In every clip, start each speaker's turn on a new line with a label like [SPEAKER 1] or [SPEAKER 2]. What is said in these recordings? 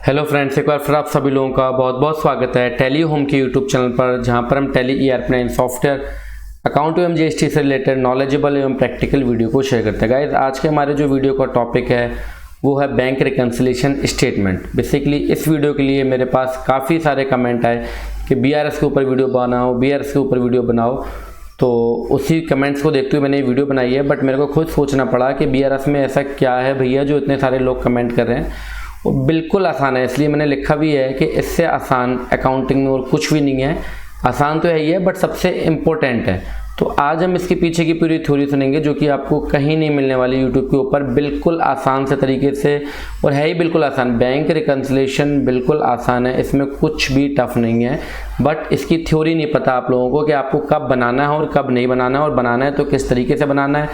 [SPEAKER 1] Hello friends, एक बार फिर आप सभी लोगों का बहुत बहुत स्वागत है टैली होम के यूट्यूब चैनल पर, जहां पर हम टैली ERP9 सॉफ्टवेयर अकाउंट एवं GST से रिलेटेड नॉलेजेबल एवं प्रैक्टिकल वीडियो को शेयर करते हैं। गाइस, आज के हमारे जो वीडियो का टॉपिक है वो है बैंक रिकन्सिलिएशन स्टेटमेंट। बेसिकली इस वीडियो के लिए मेरे पास काफ़ी सारे कमेंट आए कि BRS के ऊपर वीडियो बनाओ, BRS के ऊपर वीडियो बनाओ। तो उसी कमेंट्स को देखते हुए मैंने ये वीडियो बनाई है। बट मेरे को खुद सोचना पड़ा कि BRS में ऐसा क्या है भैया जो इतने सारे लोग कमेंट कर रहे हैं। वो बिल्कुल आसान है, इसलिए मैंने लिखा भी है कि इससे आसान अकाउंटिंग में और कुछ भी नहीं है। आसान तो है ही है, बट सबसे इम्पोर्टेंट है। तो आज हम इसके पीछे की पूरी थ्योरी सुनेंगे जो कि आपको कहीं नहीं मिलने वाली यूट्यूब के ऊपर, बिल्कुल आसान से तरीके से। और है ही बिल्कुल आसान, बैंक रिकन्सिलिएशन बिल्कुल आसान है, इसमें कुछ भी टफ नहीं है। बट इसकी थ्योरी नहीं पता आप लोगों को कि आपको कब बनाना है और कब नहीं बनाना है, और बनाना है तो किस तरीके से बनाना है,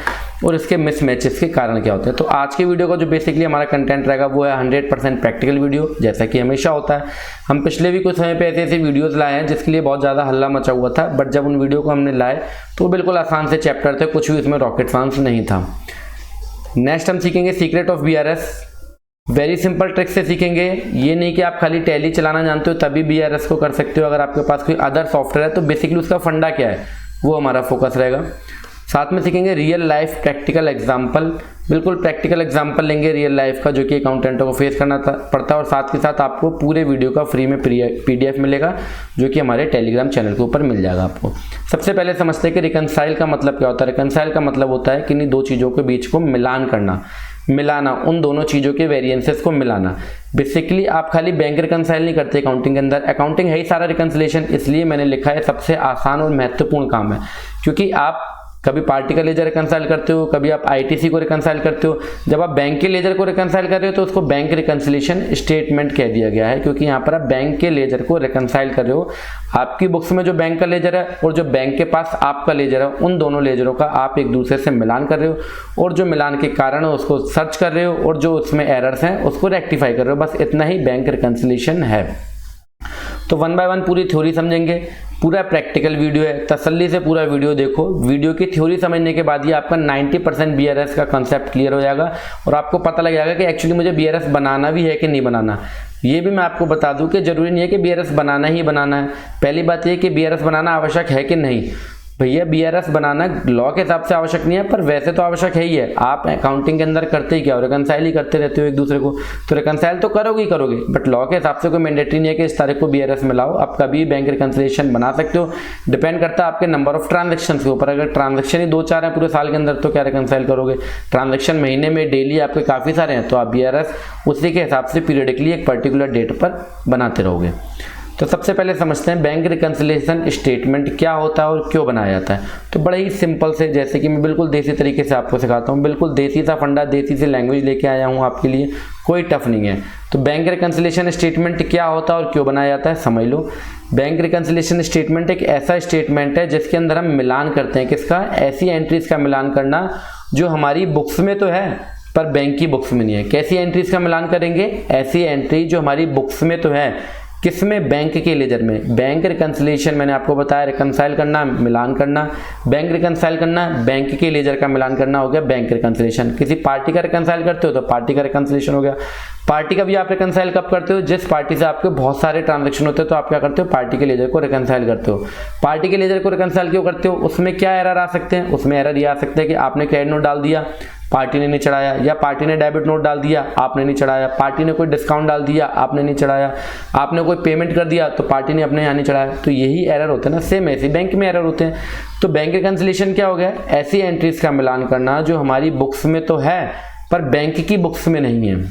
[SPEAKER 1] और इसके मिसमैचेस के कारण क्या होते हैं। तो आज के वीडियो का जो बेसिकली हमारा कंटेंट रहेगा वो है 100% प्रैक्टिकल वीडियो, जैसा कि हमेशा होता है। हम पिछले भी कुछ समय पे ऐसे वीडियोस लाए हैं जिसके लिए बहुत ज़्यादा हल्ला मचा हुआ था, बट जब उन वीडियो को हमने लाए तो बिल्कुल आसान से चैप्टर थे, कुछ भी उसमें रॉकेट साइंस नहीं था। नेक्स्ट हम सीखेंगे secret of BRS। Very simple trick से सीखेंगे। ये नहीं कि आप खाली टैली चलाना जानते हो तभी BRS को कर सकते हो। अगर आपके पास कोई अदर सॉफ्टवेयर है तो बेसिकली उसका फंडा क्या है वो हमारा फोकस रहेगा। साथ में सीखेंगे रियल लाइफ प्रैक्टिकल एग्जाम्पल। बिल्कुल प्रैक्टिकल एग्जाम्पल लेंगे रियल लाइफ का, जो कि अकाउंटेंटों को फेस करना पड़ता है। और साथ के साथ आपको पूरे वीडियो का फ्री में PDF मिलेगा, जो कि हमारे टेलीग्राम चैनल के ऊपर मिल जाएगा आपको। सबसे पहले समझते हैं कि रिकनसाइल का मतलब क्या होता है। रिकनसाइल का मतलब होता है किन्हीं दो चीज़ों के बीच को मिलान करना, मिलाना, उन दोनों चीज़ों के वेरिएंसेस को मिलाना। बेसिकली आप खाली बैंक रिकनसाइल नहीं करते अकाउंटिंग के अंदर, अकाउंटिंग है ही सारा रिकनसिलिएशन। इसलिए मैंने लिखा है सबसे आसान और महत्वपूर्ण काम है, क्योंकि आप कभी पार्टी का लेजर रिकनसाइल करते हो, कभी आप ITC को रिकनसाइल करते हो। जब आप बैंक के लेजर को रिकनसाइल कर रहे हो तो उसको बैंक रिकनसिलिएशन स्टेटमेंट कह दिया गया है, क्योंकि यहाँ पर आप बैंक के लेजर को रिकनसाइल कर रहे हो। आपकी बुक्स में जो बैंक का लेजर है और जो बैंक के पास आपका लेजर है, उन दोनों लेजरों का आप एक दूसरे से मिलान कर रहे हो, और जो मिलान के कारण है उसको सर्च कर रहे हो, और जो उसमें एरर्स हैं उसको रेक्टिफाई कर रहे हो। बस इतना ही बैंक रिकनसिलिएशन है। तो वन बाय वन पूरी थ्योरी समझेंगे। पूरा प्रैक्टिकल वीडियो है, तसल्ली से पूरा वीडियो देखो। वीडियो की थ्योरी समझने के बाद ही आपका 90% BRS का कंसेप्ट क्लियर हो जाएगा, और आपको पता लग जाएगा कि एक्चुअली मुझे BRS बनाना भी है कि नहीं बनाना। ये भी मैं आपको बता दूं कि जरूरी नहीं है कि BRS बनाना ही बनाना है। पहली बात यह कि BRS बनाना आवश्यक है कि नहीं। भैया BRS बनाना लॉ के हिसाब से आवश्यक नहीं है, पर वैसे तो आवश्यक है ही है। आप अकाउंटिंग के अंदर करते ही क्या हो, रिकनसाइल ही करते रहते हो एक दूसरे को। तो रिकनसाइल तो करोगे ही करोगे, बट लॉ के हिसाब से कोई मैंडेटरी नहीं है कि इस तारीख को BRS में लाओ। आप कभी बैंक रिकनसिलिएशन बना सकते हो, डिपेंड करता है आपके नंबर ऑफ ट्रांजेक्शन के ऊपर। अगर ट्रांजेक्शन ही 2-4 है पूरे साल के अंदर तो क्या रिकनसाइल करोगे। ट्रांजेक्शन महीने में डेली आपके काफ़ी सारे हैं, तो आप BRS उसी के हिसाब से पीरियडिकली एक पर्टिकुलर डेट पर बनाते रहोगे। तो सबसे पहले समझते हैं बैंक रिकन्सिलिएशन स्टेटमेंट क्या होता है और क्यों बनाया जाता है। तो बड़े ही सिंपल से, जैसे कि मैं बिल्कुल देसी तरीके से आपको सिखाता हूँ, बिल्कुल देसी सा फंडा, देसी सी लैंग्वेज लेके आया हूँ आपके लिए, कोई टफ नहीं है। तो बैंक रिकन्सिलिएशन स्टेटमेंट क्या होता है और क्यों बनाया जाता है समझ लो। बैंक रिकन्सिलिएशन स्टेटमेंट एक ऐसा स्टेटमेंट है जिसके अंदर हम मिलान करते हैं। किसका? ऐसी एंट्रीज का मिलान करना जो हमारी बुक्स में तो है पर बैंक की बुक्स में नहीं है। कैसी एंट्रीज का मिलान करेंगे? ऐसी एंट्री जो हमारी बुक्स में तो है, किसमें? बैंक के लेजर में। बैंक रिकन्सिलिएशन मैंने आपको बताया, रिकनसाइल करना, मिलान करना। बैंक रिकनसाइल करना, बैंक के लेजर का मिलान करना, हो गया बैंक रिकन्सिलिएशन। किसी पार्टी का रिकनसाइल करते हो तो पार्टी का रिकन्सिलिएशन हो गया। पार्टी का भी आप रिकनसाइल कब करते हो? जिस पार्टी से आपके बहुत सारे ट्रांजेक्शन होते हैं तो आप क्या करते हो? पार्टी के लेजर को रिकनसाइल करते हो। पार्टी के लेजर को रिकनसाइल क्यों करते हो? उसमें क्या एरर आ सकते हैं? उसमें एरर ये आ सकते हैं कि आपने क्रेडिट नोट डाल दिया, पार्टी ने नहीं चढ़ाया, या पार्टी ने डेबिट नोट डाल दिया, आपने नहीं चढ़ाया, पार्टी ने कोई डिस्काउंट डाल दिया, आपने नहीं चढ़ाया, आपने कोई पेमेंट कर दिया तो पार्टी ने अपने यहाँ नहीं चढ़ाया। तो यही एरर होते हैं ना, सेम ऐसे बैंक में एरर होते हैं। तो बैंक रिकन्सिलिएशन क्या हो गया? ऐसी एंट्रीज का मिलान करना जो हमारी बुक्स में तो है पर बैंक की बुक्स में नहीं है,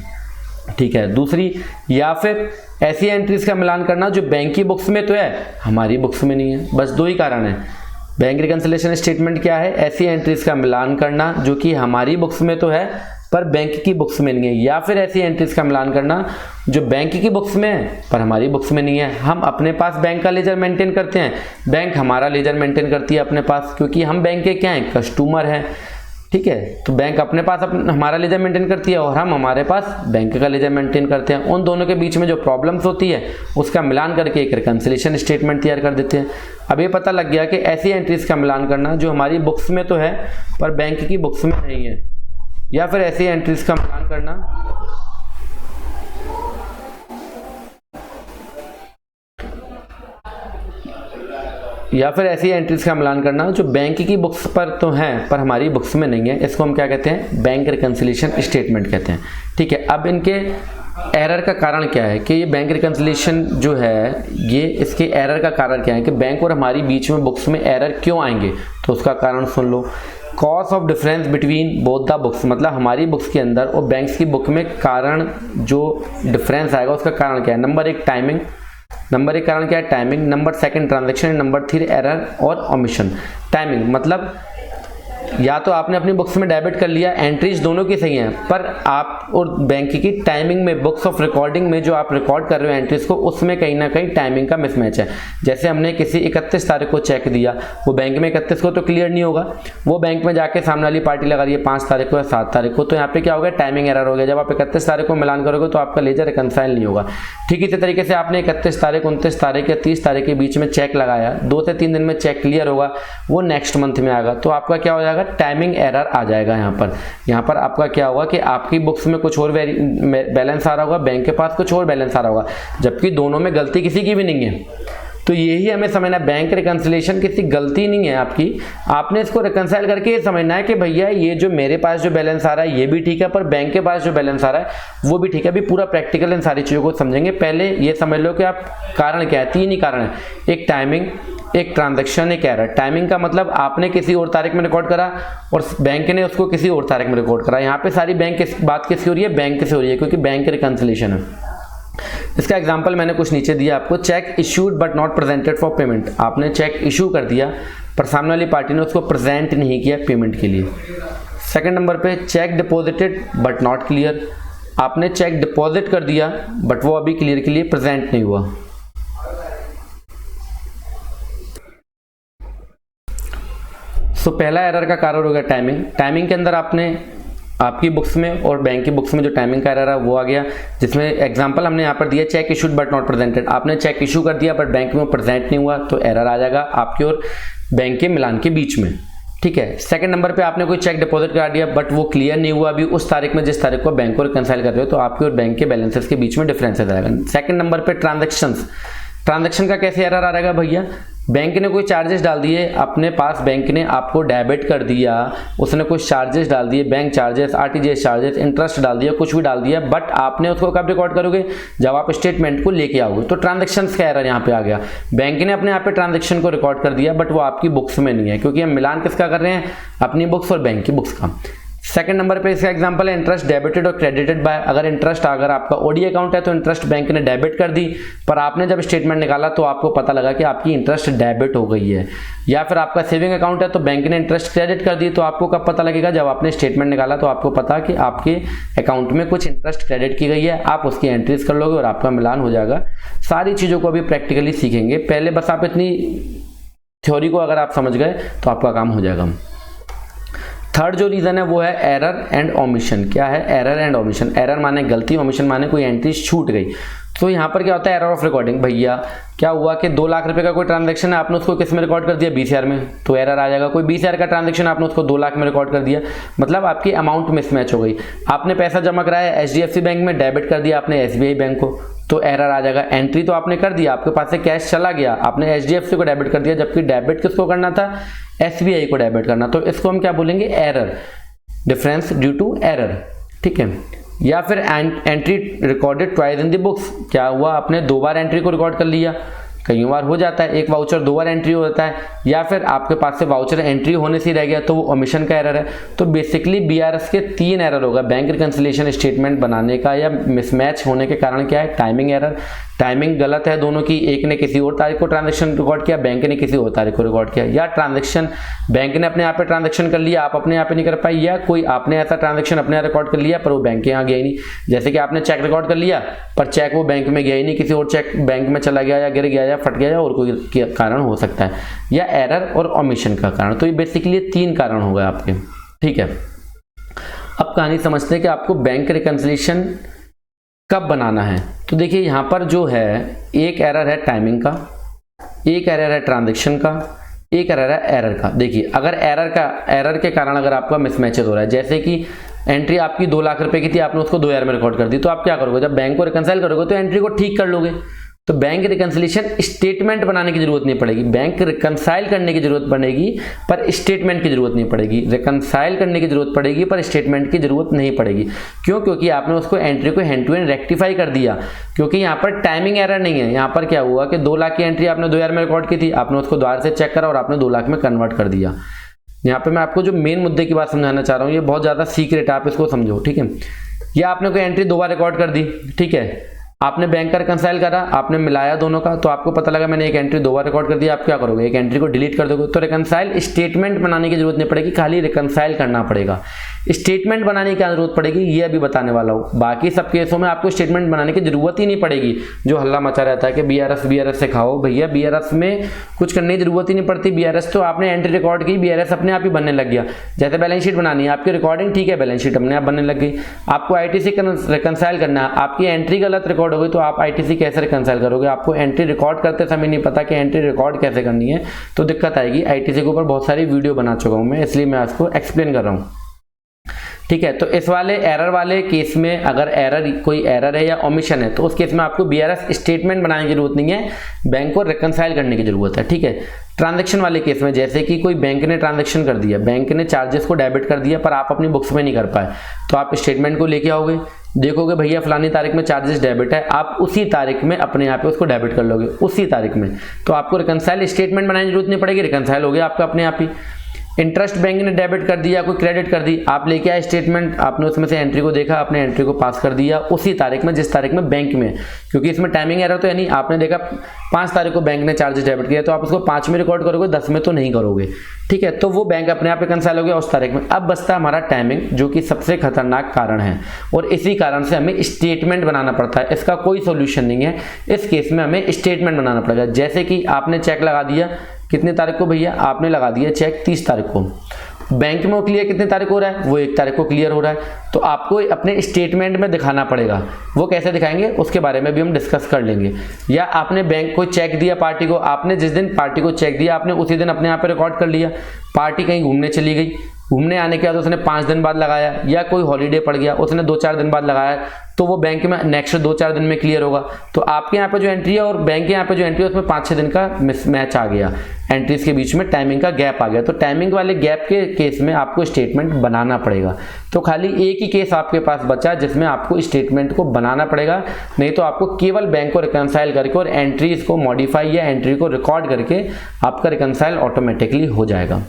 [SPEAKER 1] ठीक है। दूसरी, या फिर ऐसी एंट्रीज का मिलान करना जो बैंक की बुक्स में तो है हमारी बुक्स में नहीं है। बस दो ही कारण है। बैंक रिकन्सिलिएशन स्टेटमेंट क्या है? ऐसी एंट्रीज का मिलान करना जो कि हमारी बुक्स में तो है पर बैंक की बुक्स में नहीं है, या फिर ऐसी एंट्रीज का मिलान करना जो बैंक की बुक्स में है पर हमारी बुक्स में नहीं है। हम अपने पास बैंक का लेजर मेंटेन करते हैं, बैंक हमारा लेजर मेंटेन करती है अपने पास, क्योंकि हम बैंक के क्या हैं? कस्टमर हैं, ठीक है। तो बैंक अपने पास हमारा लेजर मेंटेन करती है और हम हमारे पास बैंक का लेजर मेंटेन करते हैं। उन दोनों के बीच में जो प्रॉब्लम्स होती है उसका मिलान करके एक रिकन्सिलिएशन स्टेटमेंट तैयार कर देते हैं। अब ये पता लग गया कि ऐसी एंट्रीज का मिलान करना जो हमारी बुक्स में तो है पर बैंक की बुक्स में नहीं है, या फिर ऐसी एंट्रीज का मिलान करना या फिर ऐसी एंट्रीज का मिलान करना जो बैंक की बुक्स पर तो हैं पर हमारी बुक्स में नहीं है, इसको हम क्या कहते हैं, बैंक रिकंसिलिएशन स्टेटमेंट कहते हैं। ठीक है, अब इनके एरर का कारण क्या है कि ये बैंक रिकंसिलिएशन जो है ये इसके एरर का कारण क्या है कि बैंक और हमारी बीच में बुक्स में एरर क्यों आएंगे, तो उसका कारण सुन लो। Cause of difference between both the books, मतलब हमारी बुक्स के अंदर और बैंक्स की बुक में कारण जो डिफरेंस आएगा उसका कारण क्या है। नंबर एक टाइमिंग, नंबर एक कारण क्या है, timing. Number second transaction. Number three error और ओमिशन। टाइमिंग मतलब या तो आपने अपनी बुक्स में डेबिट कर लिया, एंट्रीज दोनों की सही हैं, पर आप और बैंक की टाइमिंग में, बुक्स ऑफ रिकॉर्डिंग में जो आप रिकॉर्ड कर रहे हो एंट्रीज को, उसमें कहीं ना कहीं टाइमिंग का मिसमैच है। जैसे हमने किसी 31 तारीख को चेक दिया, वो बैंक में 31 को तो क्लियर नहीं होगा, वो बैंक में जाके सामने वाली पार्टी लगा रही है 5 तारीख को या 7 तारीख को, तो यहाँ पे क्या हो गया, टाइमिंग एरर हो गया। जब आप 31 तारीख को मिलान करोगे तो आपका लेजर रिकंसाइल नहीं होगा। ठीक इसी तरीके से आपने 31 तारीख, 29 तारीख या 30 तारीख के बीच में चेक लगाया, 2 से 3 दिन में चेक क्लियर होगा, वो नेक्स्ट मंथ में आएगा, तो आपका क्या हो जाएगा, टाइमिंग एरर आ जाएगा। यहाँ पर आपका क्या होगा कि आपकी बुक्स में कुछ और बैलेंस आ रहा होगा, बैंक के पास कुछ और बैलेंस आ रहा होगा, जबकि दोनों में गलती किसी की भी नहीं है। तो यही हमें समझना है, बैंक रिकंसिलिएशन किसी गलती नहीं है आपकी, आपने इसको रिकंसाइल करके ये समझना है कि भैया ये जो मेरे पास जो बैलेंस आ रहा है ये भी ठीक है, पर बैंक के पास जो बैलेंस आ रहा है वो भी ठीक है। अभी पूरा प्रैक्टिकल इन सारी चीज़ों को समझेंगे। पहले ये समझ लो कि आप कारण क्या है, 3 ही कारण है, एक टाइमिंग, एक ट्रांजैक्शन, एक एरर। टाइमिंग का मतलब आपने किसी और तारीख में रिकॉर्ड करा और बैंक ने उसको किसी और तारीख में रिकॉर्ड करा। यहाँ पे सारी बात किसकी हो रही है, बैंक से हो रही है, क्योंकि बैंक रिकंसिलिएशन है। इसका एग्जांपल मैंने कुछ नीचे दिया आपको, check issued but not presented for payment. आपने चेक इशू कर दिया पर सामने वाली पार्टी ने उसको प्रेजेंट नहीं किया पेमेंट के लिए। सेकंड नंबर पे check deposited but not clear. आपने चेक डिपॉजिट कर दिया बट वो अभी क्लियर के लिए प्रेजेंट नहीं हुआ। सो पहला एरर का कारण हो गया टाइमिंग। टाइमिंग के अंदर आपने आपकी बुक्स में और बैंक की बुक्स में जो टाइमिंग का एरर है वो आ गया, जिसमें एग्जांपल हमने यहाँ पर दिया, check issued but not presented. आपने चेक इशू कर दिया बट बैंक में प्रेजेंट नहीं हुआ, तो एरर आ जाएगा आपकी और बैंक के मिलान के बीच में। ठीक है, सेकंड नंबर पे आपने कोई चेक डिपॉजिट करा दिया बट वो क्लियर नहीं हुआ अभी उस तारीख में जिस तारीख को बैंक को रिकंसाइल कर रहे हो, तो आपके और बैंक के बैलेंसेस के बीच में डिफरेंस आ जाएगा। सेकंड नंबर पे ट्रांजैक्शन का कैसे एरर आ रहेगा भैया, बैंक ने कोई चार्जेस डाल दिए अपने पास, बैंक ने आपको डेबिट कर दिया, उसने कुछ चार्जेस डाल दिए, bank charges, RTGS charges, interest डाल दिया, कुछ भी डाल दिया, बट आपने उसको कब रिकॉर्ड करोगे, जब आप स्टेटमेंट को लेके आओगे। तो ट्रांजैक्शन का एरर यहाँ पे आ गया, बैंक ने अपने यहाँ पे ट्रांजैक्शन को रिकॉर्ड कर दिया बट वो आपकी बुक्स में नहीं है, क्योंकि हम मिलान किसका कर रहे हैं, अपनी बुक्स और बैंक की बुक्स का। सेकंड नंबर पे इसका एग्जांपल है इंटरेस्ट डेबिटेड और क्रेडिटेड बाय। अगर आपका ओडी अकाउंट है तो इंटरेस्ट बैंक ने डेबिट कर दी, पर आपने जब स्टेटमेंट निकाला तो आपको पता लगा कि आपकी इंटरेस्ट डेबिट हो गई है। या फिर आपका सेविंग अकाउंट है तो बैंक ने इंटरेस्ट क्रेडिट कर दी, तो आपको कब पता लगेगा, जब आपने स्टेटमेंट निकाला तो आपको पता कि आपके अकाउंट में कुछ इंटरेस्ट क्रेडिट की गई है, आप उसकी एंट्रीज कर लोगे और आपका मिलान हो जाएगा। सारी चीज़ों को अभी प्रैक्टिकली सीखेंगे, पहले बस आप इतनी थ्योरी को अगर आप समझ गए तो आपका काम हो जाएगा। थर्ड जो रीजन है वो है एरर एंड ओमिशन। क्या है एरर एंड ओमिशन, एरर माने गलती, ओमिशन माने कोई एंट्री छूट गई। तो यहाँ पर क्या होता है, एरर ऑफ रिकॉर्डिंग। भैया क्या हुआ कि 2 लाख रुपए का कोई ट्रांजैक्शन है, आपने उसको किस में रिकॉर्ड कर दिया, 20,000 में, तो एरर आ जाएगा। कोई 20,000 का ट्रांजैक्शन आपने उसको 2 लाख में रिकॉर्ड कर दिया, मतलब आपकी अमाउंट मिसमैच हो गई। आपने पैसा जमा कराया एचडीएफसी बैंक में, डेबिट कर दिया आपने एसबीआई बैंक को, तो एरर आ जाएगा। एंट्री तो आपने कर दिया, आपके पास से कैश चला गया, आपने एचडीएफसी को डेबिट कर दिया, जबकि डेबिट किसको करना था, एसबीआई को डेबिट करना। तो इसको हम क्या बोलेंगे, error, difference due to error. ठीक है, या फिर entry recorded twice in the books. क्या हुआ, आपने 2 बार एंट्री को रिकॉर्ड कर लिया, कई बार हो जाता है, एक वाउचर 2 बार एंट्री होता है, या फिर आपके पास से वाउचर एंट्री होने से रह गया, तो वो ओमिशन का एरर है। तो बेसिकली बीआरएस के 3 एरर होगा, बैंक रिकंसिलिएशन स्टेटमेंट बनाने का या मिसमैच होने के कारण क्या है, टाइमिंग एरर, टाइमिंग गलत है दोनों की, एक ने किसी और तारीख को ट्रांजैक्शन रिकॉर्ड किया, बैंक ने किसी और तारीख को रिकॉर्ड किया, या ट्रांजैक्शन बैंक ने अपने यहाँ पे ट्रांजैक्शन कर लिया, आप अपने यहाँ पे नहीं कर पाई, या कोई आपने ऐसा ट्रांजैक्शन अपने यहाँ रिकॉर्ड कर लिया पर वो बैंक के यहाँ गया ही नहीं। जैसे कि आपने चेक रिकॉर्ड कर लिया पर चेक वो बैंक में गया ही नहीं, किसी और चेक बैंक में चला गया या गिर गया या फट गया या और कोई कारण हो सकता है, या एरर और ओमिशन का कारण। तो ये बेसिकली 3 कारण हो गए आपके। ठीक है, अब कहानी समझते हैं कि आपको बैंक रिकंसिलिएशन कब बनाना है। तो देखिए यहाँ पर जो है एक एरर है टाइमिंग का, एक एरर है ट्रांजैक्शन का, एक एरर है एरर का। देखिए अगर एरर के कारण अगर आपका मिसमैचेस हो रहा है, जैसे कि एंट्री आपकी 2 लाख रुपए की थी, आपने उसको 2,000 में रिकॉर्ड कर दी, तो आप क्या करोगे, जब बैंक को रिकंसाइल करोगे तो एंट्री को ठीक कर लोगे। तो बैंक रिकंसिलिएशन स्टेटमेंट बनाने की जरूरत नहीं पड़ेगी, बैंक रिकंसाइल करने की जरूरत पड़ेगी पर स्टेटमेंट की जरूरत नहीं पड़ेगी। रिकंसाइल करने की जरूरत पड़ेगी पर स्टेटमेंट की जरूरत नहीं पड़ेगी। क्यों? क्योंकि आपने उसको एंट्री को हैंड टू हैंड रेक्टिफाई कर दिया, क्योंकि यहाँ पर टाइमिंग एरर नहीं है। यहाँ पर क्या हुआ कि 2 लाख की एंट्री आपने 2000 में रिकॉर्ड की थी, आपने उसको द्वार से चेक करा और आपने 2 लाख में कन्वर्ट कर दिया। यहाँ पे मैं आपको जो मेन मुद्दे की बात समझाना चाह रहा हूँ, ये बहुत ज़्यादा सीक्रेट है, आप इसको समझो, ठीक है। या आपने कोई एंट्री 2 बार रिकॉर्ड कर दी, ठीक है, आपने बैंक का रिकंसाइल करा, आपने मिलाया दोनों का, तो आपको पता लगा मैंने एक एंट्री 2 बार रिकॉर्ड कर दिया, आप क्या करोगे? एक एंट्री को डिलीट कर दोगे। तो रिकंसाइल स्टेटमेंट बनाने की जरूरत नहीं पड़ेगी, खाली रिकंसाइल करना पड़ेगा। स्टेटमेंट बनाने की क्या जरूरत पड़ेगी ये अभी बताने वाला हूँ। बाकी सब केसों में आपको स्टेटमेंट बनाने की जरूरत ही नहीं पड़ेगी। जो हल्ला मचा रहता है कि बीआरएस सिखाओ, भैया बीआरएस में कुछ करने की जरूरत ही नहीं पड़ती। बीआरएस तो आपने एंट्री रिकॉर्ड की, बीआरएस अपने आप ही बनने लग गया। जैसे बैलेंस शीट बनानी है, आपकी रिकॉर्डिंग ठीक है, बैलेंस शीट अपने आप बनने लग गई। आपको आईटीसी रिकंसाइल करना है, आपकी एंट्री गलत रिकॉर्ड हो गई तो आप आईटीसी कैसे रिकंसाइल करोगे? आपको एंट्री रिकॉर्ड करते समय नहीं पता कि एंट्री रिकॉर्ड कैसे करनी है, तो दिक्कत आएगी। आईटीसी के ऊपर बहुत सारी वीडियो बना चुका हूं मैं, इसलिए मैं आपको एक्सप्लेन कर रहा हूं, ठीक है। तो इस वाले एरर वाले केस में अगर कोई एरर है या ओमिशन है तो उस केस में आपको बीआरएस स्टेटमेंट बनाने की जरूरत नहीं है, बैंक को रिकंसाइल करने की जरूरत है, ठीक है। ट्रांजैक्शन वाले केस में, जैसे कि कोई बैंक ने ट्रांजैक्शन कर दिया, बैंक ने चार्जेस को डेबिट कर दिया पर आप अपनी बुक्स में नहीं कर पाए, तो आप स्टेटमेंट को लेके आओगे, देखोगे भैया फलानी तारीख में चार्जेस डेबिट है, आप उसी तारीख में अपने यहाँ पे उसको डेबिट कर लोगे, उसी तारीख में। तो आपको रिकंसाइल स्टेटमेंट बनाने की जरूरत नहीं पड़ेगी, रिकंसाइल हो गया आपका अपने आप ही। इंटरेस्ट बैंक ने डेबिट कर दिया, कोई क्रेडिट कर दी, आप लेके आए स्टेटमेंट, आपने उसमें से एंट्री को देखा, आपने एंट्री को पास कर दिया उसी तारीख में जिस तारीख में बैंक में, क्योंकि इसमें टाइमिंग एरर तो है नहीं। आपने देखा 5 तारीख को बैंक ने चार्जेस डेबिट किया तो आप उसको 5 में रिकॉर्ड करोगे, 10 में तो नहीं करोगे, ठीक है। तो वो बैंक अपने आप रिकंसाइल हो गया उस तारीख में। अब बचता है हमारा टाइमिंग, जो कि सबसे खतरनाक कारण है और इसी कारण से हमें स्टेटमेंट बनाना पड़ता है। इसका कोई सोल्यूशन नहीं है, इस केस में हमें स्टेटमेंट बनाना पड़ेगा। जैसे कि आपने चेक लगा दिया कितनी तारीख को भैया, आपने लगा दिया चेक 30 तारीख को, बैंक में वो क्लियर कितनी तारीख हो रहा है, वो 1 तारीख को क्लियर हो रहा है, तो आपको अपने स्टेटमेंट में दिखाना पड़ेगा। वो कैसे दिखाएंगे उसके बारे में भी हम डिस्कस कर लेंगे। या आपने बैंक को चेक दिया पार्टी को, आपने जिस दिन पार्टी को चेक दिया आपने उसी दिन अपने यहाँ पे रिकॉर्ड कर लिया। पार्टी कहीं घूमने चली गई, घूमने आने के बाद उसने 5 दिन बाद लगाया, या कोई हॉलीडे पड़ गया उसने 2-4 दिन बाद लगाया, तो वो बैंक में नेक्स्ट 2-4 दिन में क्लियर होगा। तो आपके यहाँ पे जो एंट्री है और बैंक के यहाँ पे जो एंट्री है उसमें 5-6 दिन का मिसमैच आ गया, एंट्रीज के बीच में टाइमिंग का गैप आ गया। तो टाइमिंग वाले गैप के केस में आपको स्टेटमेंट बनाना पड़ेगा। तो खाली एक ही केस आपके पास बचा जिसमें आपको स्टेटमेंट को बनाना पड़ेगा, नहीं तो आपको केवल बैंक को रिकंसाइल करके और एंट्रीज को मॉडिफाई या एंट्री को रिकॉर्ड करके आपका रिकंसाइल ऑटोमेटिकली हो जाएगा।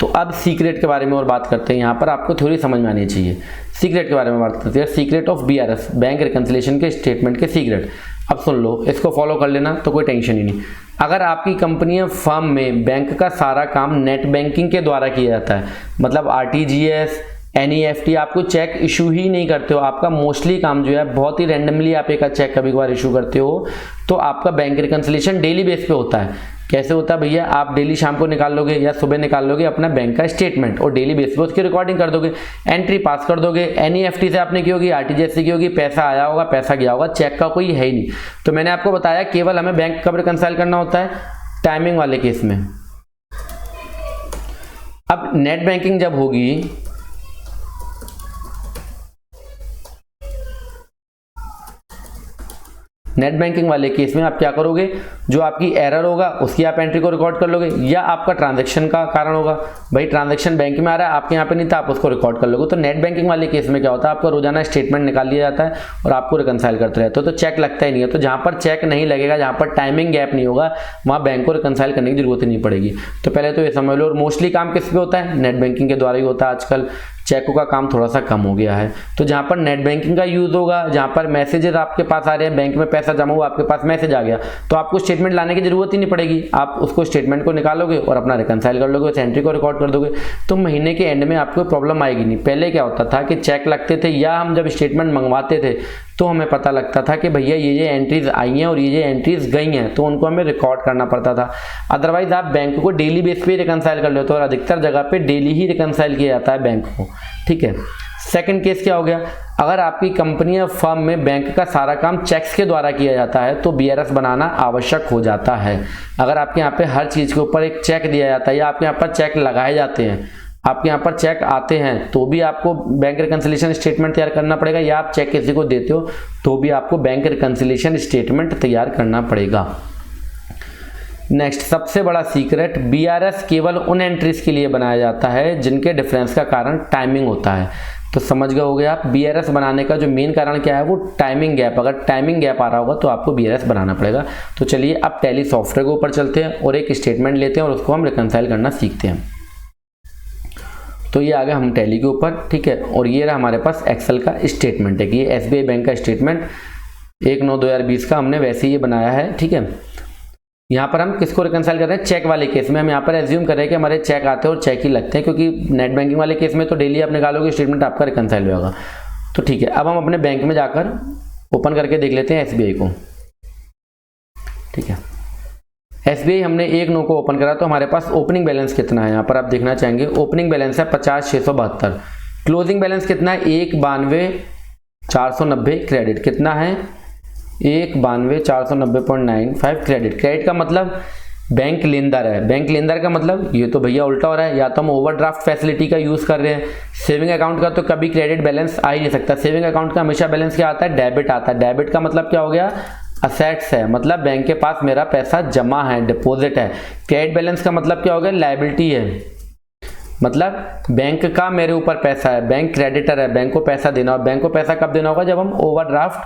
[SPEAKER 1] तो अब सीक्रेट के बारे में और बात करते हैं। यहाँ पर आपको थ्योरी समझ में आनी चाहिए। सीक्रेट के बारे में बात करते हैं, secret of BRS, bank reconciliation के स्टेटमेंट के सीक्रेट। अब सुन लो, इसको फॉलो कर लेना तो कोई टेंशन ही नहीं। अगर आपकी कंपनी या फर्म में बैंक का सारा काम नेट बैंकिंग के द्वारा किया जाता है, मतलब आरटीजीएस, एनईएफटी, आपको चेक इशू ही नहीं करते हो, आपका मोस्टली काम जो है बहुत ही रैंडमली आप एक चेक कभी कभार इशू करते हो, तो आपका बैंक रिकंसिलिएशन डेली बेस पे होता है। कैसे होता है भैया? आप डेली शाम को निकाल लोगे या सुबह निकाल लोगे अपना बैंक का स्टेटमेंट और डेली बेस पे उसकी रिकॉर्डिंग कर दोगे, एंट्री पास कर दोगे। एनईएफटी से आपने की होगी, आरटीजीएस से की होगी, पैसा आया होगा, पैसा गया होगा, चेक का कोई है ही नहीं। तो मैंने आपको बताया केवल हमें बैंक कब रिकंसाइल करना होता है, टाइमिंग वाले केस में। अब नेट बैंकिंग जब होगी, नेट बैंकिंग वाले केस में आप क्या करोगे, जो आपकी एरर होगा उसकी आप एंट्री को रिकॉर्ड कर लोगे, या आपका ट्रांजैक्शन का कारण होगा, भाई ट्रांजैक्शन बैंक में आ रहा है आपके यहाँ पे नहीं था, आप उसको रिकॉर्ड कर लोगे। तो नेट बैंकिंग वाले केस में क्या होता है, आपका रोजाना स्टेटमेंट निकाल लिया जाता है और आपको रिकंसाइल करते रहते हो, तो चेक लगता ही नहीं है। तो जहाँ पर चेक नहीं लगेगा, जहाँ पर टाइमिंग गैप नहीं होगा, वहाँ बैंक को रिकंसाइल करने की जरूरत ही नहीं पड़ेगी। तो पहले तो ये समझ लो। और मोस्टली काम किस पे होता है, नेट बैंकिंग के द्वारा ही होता है। आजकल चेकों का काम थोड़ा सा कम हो गया है, तो जहाँ पर नेट बैंकिंग का यूज होगा, जहाँ पर मैसेजेस आपके पास आ रहे हैं, बैंक में पैसा जमा हुआ, आपके पास मैसेज आ गया, तो आपको स्टेटमेंट लाने की जरूरत ही नहीं पड़ेगी। आप उसको स्टेटमेंट को निकालोगे और अपना रिकंसाइल कर लोगे, उस एंट्री को रिकॉर्ड कर दोगे, तो महीने के एंड में आपको प्रॉब्लम आएगी नहीं। पहले क्या होता था कि चेक लगते थे या हम जब स्टेटमेंट मंगवाते थे तो हमें पता लगता था कि भैया ये एंट्रीज आई हैं और ये एंट्रीज गई हैं, तो उनको हमें रिकॉर्ड करना पड़ता था। अदरवाइज आप बैंक को डेली बेस पे रिकंसाइल कर लेते हो, और अधिकतर जगह पे डेली ही रिकंसाइल किया जाता है बैंक को, ठीक है। सेकंड केस क्या हो गया, अगर आपकी कंपनी या फर्म में बैंक का सारा काम चेक्स के द्वारा किया जाता है तो बीआरएस बनाना आवश्यक हो जाता है। अगर आपके यहाँ पे हर चीज़ के ऊपर एक चेक दिया जाता है या आपके यहाँ पर चेक लगाए जाते हैं, आपके यहाँ पर चेक आते हैं तो भी आपको बैंक रिकंसिलिएशन स्टेटमेंट तैयार करना पड़ेगा, या आप चेक किसी को देते हो तो भी आपको बैंक रिकंसिलिएशन स्टेटमेंट तैयार करना पड़ेगा। नेक्स्ट, सबसे बड़ा सीक्रेट, बीआरएस केवल उन एंट्रीज के लिए बनाया जाता है जिनके डिफरेंस का कारण टाइमिंग होता है। तो समझ गए होगे आप, बीआरएस बनाने का जो मेन कारण क्या है, वो टाइमिंग गैप। अगर टाइमिंग गैप आ रहा होगा तो आपको बीआरएस बनाना पड़ेगा। तो चलिए अब टैली सॉफ्टवेयर के ऊपर चलते हैं और एक स्टेटमेंट लेते हैं और उसको हम रिकंसाइल करना सीखते हैं। तो ये आ गया हम टैली के ऊपर, ठीक है। और ये रहा हमारे पास एक्सेल का स्टेटमेंट है कि ये एसबीआई बैंक का स्टेटमेंट 1/9/2020 का हमने वैसे ही बनाया है, ठीक है। यहाँ पर हम किसको रिकंसाइल कर रहे हैं, चेक वाले केस में हम यहाँ पर एज्यूम कर रहे हैं कि हमारे चेक आते हैं और चेक ही लगते हैं, क्योंकि नेट बैंकिंग वाले केस में तो डेली आप निकालोगे स्टेटमेंट आपका रिकंसाइल होगा। तो ठीक है, अब हम अपने बैंक में जाकर ओपन करके देख लेते हैं एसबीआई को, ठीक है। एसबीआई हमने 1/9 को ओपन करा तो हमारे पास ओपनिंग बैलेंस कितना है, यहाँ पर आप देखना चाहेंगे। ओपनिंग बैलेंस है 50,672। क्लोजिंग बैलेंस कितना है, 1,92,490 क्रेडिट। कितना है, 1,92,490.95 क्रेडिट। क्रेडिट का मतलब बैंक लेनदार है। बैंक लेनदार का मतलब ये तो भैया उल्टा हो रहा है, या तो हम ओवरड्राफ्ट फैसिलिटी का यूज कर रहे हैं। सेविंग अकाउंट का तो कभी क्रेडिट बैलेंस आ ही नहीं सकता। सेविंग अकाउंट का हमेशा बैलेंस क्या आता है, डेबिट आता है। डेबिट का मतलब क्या हो गया, असेट्स है, मतलब बैंक के पास मेरा पैसा जमा है, डिपॉजिट है। क्रेडिट बैलेंस का मतलब क्या हो गया, लायबिलिटी है, मतलब बैंक का मेरे ऊपर पैसा है, बैंक क्रेडिटर है, बैंक को पैसा देना। और बैंक को पैसा कब देना होगा, जब हम ओवरड्राफ्ट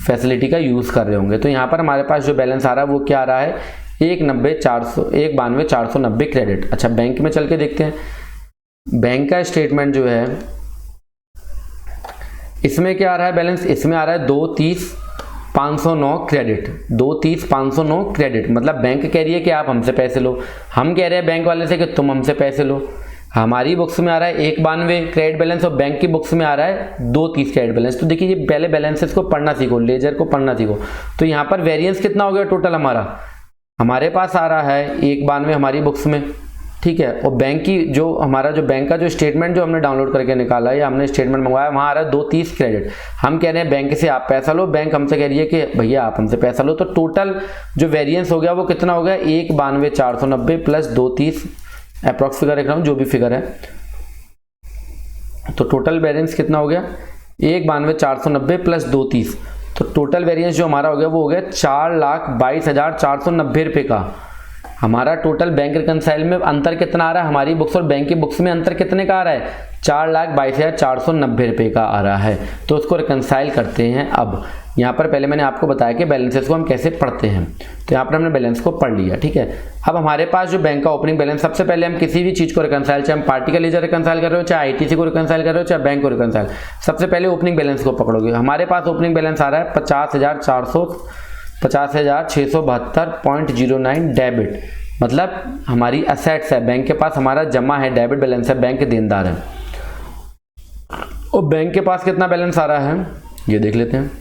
[SPEAKER 1] फैसिलिटी का यूज कर रहे होंगे। तो यहाँ पर हमारे पास जो बैलेंस आ रहा है वो क्या आ रहा है, 1,92,490 क्रेडिट। अच्छा, बैंक में चल के देखते हैं। बैंक का स्टेटमेंट जो है इसमें क्या आ रहा है बैलेंस, इसमें आ रहा है 230,509 क्रेडिट। 230,509 क्रेडिट, मतलब बैंक कह रही है कि आप हमसे पैसे लो, हम कह रहे हैं बैंक वाले से कि तुम हमसे पैसे लो। हमारी बुक्स में आ रहा है 1,92 क्रेडिट बैलेंस और बैंक की बुक्स में आ रहा है 230 क्रेडिट बैलेंस। तो देखिए, ये पहले बैलेंसेस को पढ़ना सीखो, लेजर को पढ़ना सीखो। तो यहाँ पर वेरिएंस कितना हो गया टोटल हमारे पास आ रहा है 1,92 हमारी बुक्स में, ठीक है। और बैंक की जो हमारा जो बैंक का जो स्टेटमेंट जो हमने डाउनलोड करके निकाला है या हमने स्टेटमेंट मंगवाया, वहाँ आ रहा है 230 क्रेडिट। हम कह रहे हैं बैंक से आप पैसा लो, बैंक हमसे कह रही है कि भैया आप हमसे पैसा लो। तो टोटल जो वेरिएंस हो गया वो कितना हो गया, 1,92,490 प्लस 230, अप्रॉक्स फिगर रख रहा हूँ, जो भी फिगर है। तो टोटल वेरिएंस कितना हो गया, 1,92,490 प्लस 230। तो टोटल वेरिएंस जो हमारा हो गया वो हो गया 4,22,490 रुपये का। हमारा टोटल बैंक रिकंसाइल में अंतर कितना आ रहा है, हमारी बुक्स और बैंक की बुक्स में अंतर कितने का आ रहा है, 4,22,490 रुपये का आ रहा है। तो उसको रिकंसाइल करते हैं। अब यहाँ पर पहले मैंने आपको बताया कि बैलेंसेस को हम कैसे पढ़ते हैं। तो यहाँ पर हमने बैलेंस को पढ़ लिया, ठीक है। अब हमारे पास जो बैंक का ओपनिंग बैलेंस, सबसे पहले हम किसी भी चीज़ को रिकंसाइल, चाहे हम पार्टी का लेजर रिकंसाइल कर रहे हो, चाहे आईटीसी को रिकंसाइल कर रहे हो, चाहे बैंक को रिकंसाइल, सबसे पहले ओपनिंग बैलेंस को पकड़ोगे। हमारे पास ओपनिंग बैलेंस आ रहा है 50,672.09 डेबिट, मतलब हमारी असेट्स है, बैंक के पास हमारा जमा है, डेबिट बैलेंस है, बैंक देनदार है। और बैंक के पास कितना बैलेंस आ रहा है ये देख लेते हैं।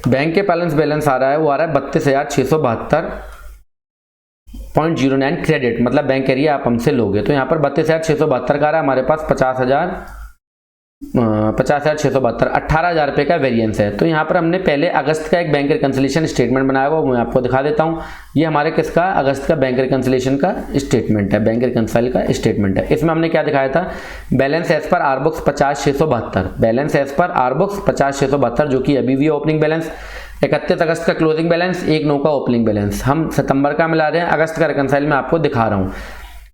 [SPEAKER 1] बैंक के बैलेंस आ रहा है, वो आ रहा है 32,672.09 क्रेडिट, मतलब बैंक कह रही है आप हमसे लोगे। तो यहाँ पर 32,672 का आ रहा है, हमारे पास 50,672, 18,000 रुपये का वेरिएंस है। तो यहाँ पर हमने पहले अगस्त का एक बैंक रिकंसिलिएशन स्टेटमेंट बनाया हुआ, मैं आपको दिखा देता हूँ। ये हमारे किसका, अगस्त का बैंक रिकंसिलिएशन का स्टेटमेंट है, बैंक रिकंसाइल का स्टेटमेंट है। इसमें हमने क्या दिखाया था, balance as per our books 50,672, balance as per our books 50,672, जो कि अभी भी ओपनिंग बैलेंस। 31 अगस्त का क्लोजिंग बैलेंस, 1/9 का ओपनिंग बैलेंस। हम सितंबर का मिला रहे हैं, अगस्त का रिकंसाइल में आपको दिखा रहा हूँ,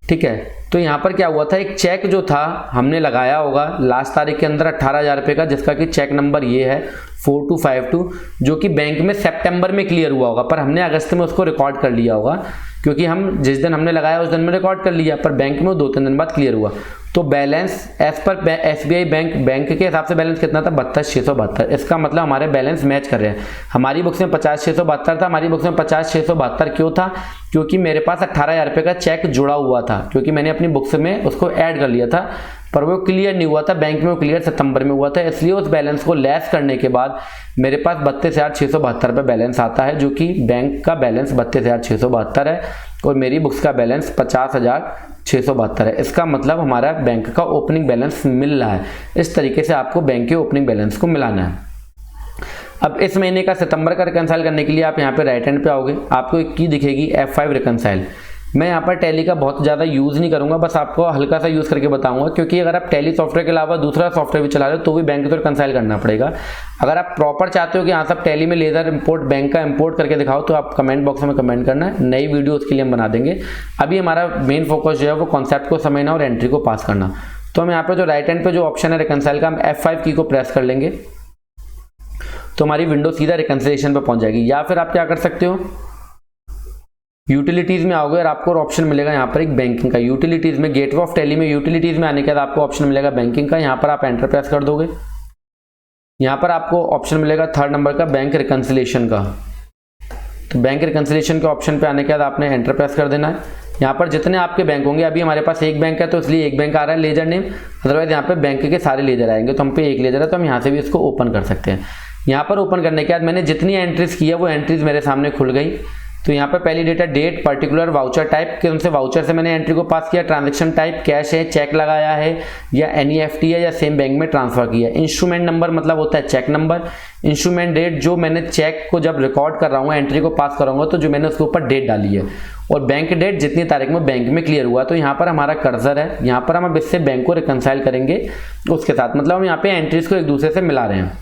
[SPEAKER 1] ठीक है। तो यहाँ पर क्या हुआ था, एक चेक जो था हमने लगाया होगा लास्ट तारीख के अंदर 18,000 रुपये का, जिसका कि चेक नंबर ये है 4252, जो कि बैंक में सितंबर में क्लियर हुआ होगा, पर हमने अगस्त में उसको रिकॉर्ड कर लिया होगा, क्योंकि हम जिस दिन हमने लगाया उस दिन में रिकॉर्ड कर लिया, पर बैंक में 2-3 दिन बाद क्लियर हुआ। तो balance as per SBI bank के हिसाब से बैलेंस कितना था, 32,672। इसका मतलब हमारे बैलेंस मैच कर रहे हैं। हमारी बुक्स में 50,672 था, हमारी बुक्स में 50,672 क्यों था, क्योंकि मेरे पास 18,000 रुपये का चेक जुड़ा हुआ था, क्योंकि मैंने अपनी बुक्स में उसको ऐड कर लिया था, पर वो क्लियर नहीं हुआ था, बैंक में वो क्लियर सितंबर में हुआ था। इसलिए उस बैलेंस को लेस करने के बाद मेरे पास 32,672 रुपये बैलेंस आता है, जो कि बैंक का बैलेंस 32,672 है और मेरी बुक्स का बैलेंस 50,672 है। इसका मतलब हमारा बैंक का ओपनिंग बैलेंस मिल रहा है। इस तरीके से आपको बैंक के ओपनिंग बैलेंस को मिलाना है। अब इस महीने का सितंबर का रिकंसाइल करने के लिए आप यहाँ पे राइट हैंड पे आओगे, आपको एक की दिखेगी F5 रिकंसाइल। मैं यहाँ पर टैली का बहुत ज़्यादा यूज़ नहीं करूँगा, बस आपको हल्का सा यूज़ करके बताऊँगा, क्योंकि अगर आप टैली सॉफ्टवेयर के अलावा दूसरा सॉफ्टवेयर भी चला रहे हो तो भी बैंक तो रिकंसाइल करना पड़ेगा। अगर आप प्रॉपर चाहते हो कि हाँ सब टैली में लेज़र इंपोर्ट बैंक का इंपोर्ट करके दिखाओ, तो आप कमेंट बॉक्स में कमेंट करना, नई वीडियो उसके लिए हम बना देंगे। अभी हमारा मेन फोकस जो है वो कॉन्सेप्ट को समझना और एंट्री को पास करना। तो हम यहाँ पर जो राइट हैंड पे जो ऑप्शन है रिकंसाइल का, हम F5 की को प्रेस कर लेंगे तो हमारी विंडो सीधा रिकंसिलिएशन पे पहुंच जाएगी। या फिर आप क्या कर सकते हो, यूटिलिटीज में आओगे और आपको ऑप्शन मिलेगा यहाँ पर एक बैंकिंग का। यूटिलिटीज में गेटवे ऑफ टैली में यूटिलिटीज में आने के बाद आपको ऑप्शन मिलेगा बैंकिंग का। यहाँ पर आप एंटर प्रेस कर दोगे, यहाँ पर आपको ऑप्शन मिलेगा 3rd नंबर का बैंक रिकंसिलिएशन का। तो बैंक रिकंसिलिएशन के ऑप्शन पे आने के बाद आपने एंटर प्रेस कर देना है। यहाँ पर जितने आपके बैंक होंगे, अभी हमारे पास एक बैंक है तो इसलिए एक बैंक आ रहा है लेजर नेम, अदरवाइज यहाँ पे बैंक के सारे लेजर आएंगे। तो हम पे एक लेजर है तो हम यहाँ से भी इसको ओपन कर सकते हैं। यहाँ पर ओपन करने के बाद मैंने जितनी एंट्रीज की है वो एंट्रीज मेरे सामने खुल गई। तो यहाँ पर पहली data date, particular, voucher type के उनसे वाउचर से मैंने एंट्री को पास किया, ट्रांजैक्शन टाइप कैश है, चेक लगाया है या एनईएफटी है या सेम बैंक में ट्रांसफर किया। इंस्ट्रूमेंट नंबर मतलब होता है चेक नंबर। इंस्ट्रूमेंट डेट, जो मैंने चेक को जब रिकॉर्ड कर रहा हूँ एंट्री को पास कराऊंगा तो जो मैंने उसके ऊपर डेट डाली है। और बैंक डेट, जितनी तारीख में बैंक में क्लियर हुआ। तो यहाँ पर हमारा कर्सर है, यहाँ पर हम अब इससे बैंक को रिकंसाइल करेंगे उसके साथ, मतलब हम यहाँ पे एंट्रीज को एक दूसरे से मिला रहे हैं।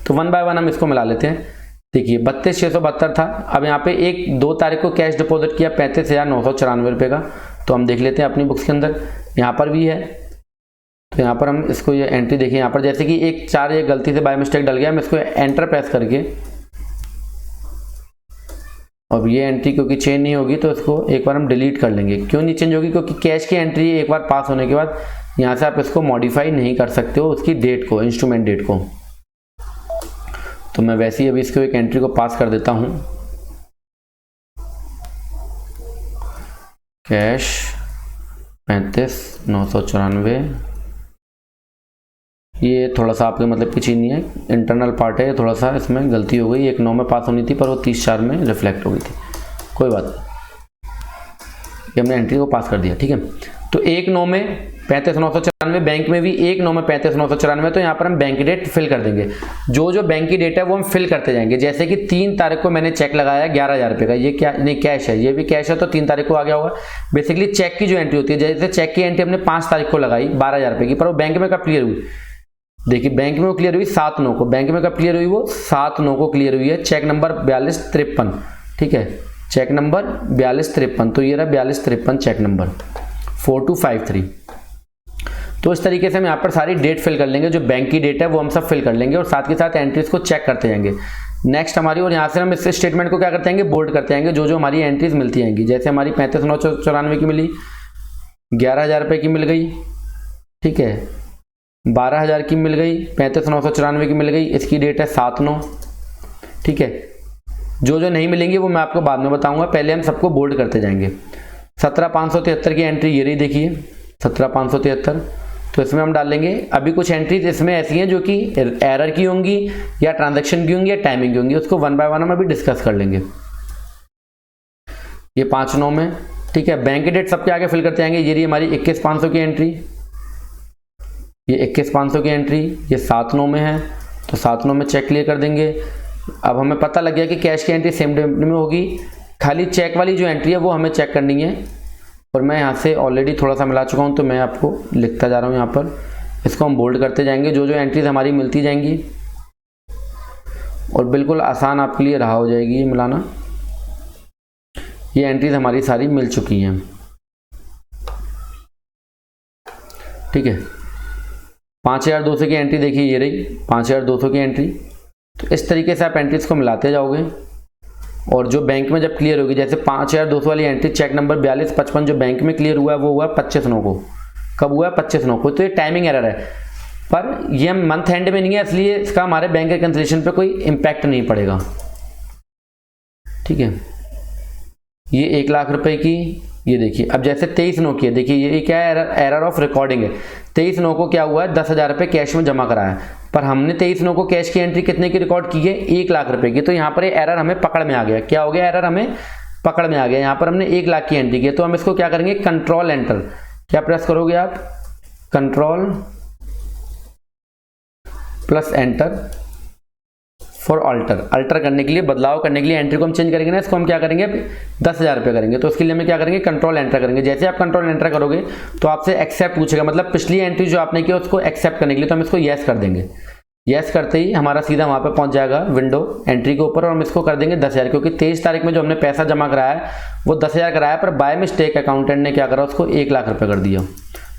[SPEAKER 1] तो 1 बाय 1 हम इसको मिला लेते हैं। देखिए 32,672 था। अब यहाँ पे 1-2 तारीख को कैश डिपॉजिट किया 35,994 रुपये का। तो हम देख लेते हैं अपनी बुक्स के अंदर, यहाँ पर भी है। तो यहाँ पर हम इसको ये एंट्री देखिए, यहाँ पर जैसे कि 1-4 ये गलती से बाय मिस्टेक डल गया, हम इसको एंटर प्रेस करके, अब ये एंट्री क्योंकि चेंज नहीं होगी तो इसको एक बार हम डिलीट कर लेंगे। क्यों नहीं चेंज होगी, क्योंकि कैश की एंट्री एक बार पास होने के बाद यहाँ से आप इसको मॉडिफाई नहीं कर सकते हो, उसकी डेट को, इंस्ट्रूमेंट डेट को। तो मैं वैसे ही अभी इसको एक एंट्री को पास कर देता हूं, कैश 35,994। ये थोड़ा सा आपके मतलब की चीज नहीं है, इंटरनल पार्ट है, थोड़ा सा इसमें गलती हो गई। 1-9 में पास होनी थी पर वो 30-4 में रिफ्लेक्ट हो गई थी, कोई बात नहीं, ये हमने एंट्री को पास कर दिया। ठीक है, तो 1-9 में 35,994, बैंक में भी 1-9 में 35,994। तो यहाँ पर हम बैंक डेट फिल कर देंगे। जो जो बैंक की डेट है वो हम फिल करते जाएंगे। जैसे कि 3 तारीख को मैंने चेक लगाया 11,000 रुपये का, ये क्या नहीं कैश है, ये भी कैश है तो 3 तारीख को आ गया होगा। बेसिकली चेक की जो एंट्री होती है, जैसे चेक की एंट्री हमने 5 तारीख को लगाई 12,000 रुपये की, पर वो बैंक में कब क्लियर हुई, देखिए बैंक में वो क्लियर हुई 7/9 को। बैंक में कब क्लियर हुई, वो 7/9 को क्लियर हुई है। चेक नंबर 4253, ठीक है, चेक नंबर 4253। तो ये रहा 4253 चेक नंबर 4253। तो इस तरीके से हम यहाँ पर सारी डेट फिल कर लेंगे, जो बैंक की डेट है वो हम सब फिल कर लेंगे और साथ के साथ एंट्रीज को चेक करते जाएंगे नेक्स्ट हमारी। और यहाँ से हम इस स्टेटमेंट को क्या करते जाएंगे, बोल्ड करते जाएंगे, जो जो हमारी एंट्रीज मिलती जाएंगी। जैसे हमारी 35,994 की मिली, 11,000 रुपये की मिल गई, ठीक है, 12,000 की मिल गई, 35,994 की मिल गई, इसकी डेट है 7/9, ठीक है। जो जो नहीं मिलेंगी वो मैं आपको बाद में बताऊंगा, पहले हम सबको बोल्ड करते जाएंगे। 17,573 की एंट्री ये रही, देखिए 17,573। तो इसमें हम डालेंगे, अभी कुछ एंट्रीज इसमें ऐसी हैं जो कि एरर की होंगी या ट्रांजैक्शन की होंगी या टाइमिंग की होंगी, उसको 1 बाय 1 हम अभी डिस्कस कर लेंगे। ये 5/9 में, ठीक है। बैंक डेट सबके आगे फिल करते जाएंगे। ये रही हमारी 21,500 की एंट्री, ये 21,500 की एंट्री, ये 7/9 में है तो 7/9 में चेक क्लियर कर देंगे। अब हमें पता लग गया कि कैश की एंट्री सेम डे में होगी, खाली चेक वाली जो एंट्री है वो हमें चेक करनी है। और मैं यहाँ से ऑलरेडी थोड़ा सा मिला चुका हूँ तो मैं आपको लिखता जा रहा हूँ यहाँ पर, इसको हम बोल्ड करते जाएंगे। जो जो एंट्रीज हमारी मिलती जाएंगी और बिल्कुल आसान आपके लिए रहा हो जाएगी ये मिलाना। ये एंट्रीज हमारी सारी मिल चुकी हैं, ठीक है। 5,200 की एंट्री देखिए ये रही 5,200 की एंट्री। तो इस तरीके से आप एंट्रीज को मिलाते जाओगे और जो बैंक में जब क्लियर होगी, जैसे 5,200 वाली एंट्री चेक नंबर 4255 जो बैंक में क्लियर हुआ है वो हुआ 25/9 को। कब हुआ है, 25/9 को। तो ये टाइमिंग एरर है, पर ये मंथ एंड में नहीं है, इसलिए इसका हमारे बैंक रिकंसिलिएशन पे कोई इम्पैक्ट नहीं पड़ेगा, ठीक है। ये 1 लाख रुपए की, ये देखिए। अब जैसे 23/9 की है, देखिए ये क्या है, एरर ऑफ रिकॉर्डिंग है। 23/9 को क्या हुआ है, 10,000 रुपये कैश में जमा कराया, पर हमने 23/9 को कैश की एंट्री कितने की रिकॉर्ड की है, 1 लाख रुपए की। तो यहाँ पर एरर हमें पकड़ में आ गया। क्या हो गया, एरर हमें पकड़ में आ गया। यहाँ पर हमने 1 लाख की एंट्री की है, तो हम इसको क्या करेंगे, कंट्रोल एंटर। क्या प्रेस करोगे आप, control plus enter, for alter करने के लिए, बदलाव करने के लिए एंट्री को हम चेंज करेंगे ना, इसको हम क्या करेंगे 10,000 रुपये करेंगे। तो उसके लिए हमें क्या करेंगे, कंट्रोल एंटर करेंगे। जैसे आप कंट्रोल एंटर करोगे तो आपसे एक्सेप्ट पूछेगा, मतलब पिछली एंट्री जो आपने किया उसको एक्सेप्ट करने के लिए, तो हम इसको येस कर देंगे। येस करते ही हमारा सीधा वहाँ पे पहुँच जाएगा विंडो एंट्री के ऊपर, और हम इसको कर देंगे 10,000, क्योंकि 23 तारीख में जो हमने पैसा जमा कराया है वो 10,000 कराया, पर बाय मिस्टेक अकाउंटेंट ने क्या करा, उसको 1,00,000 रुपये कर दिया।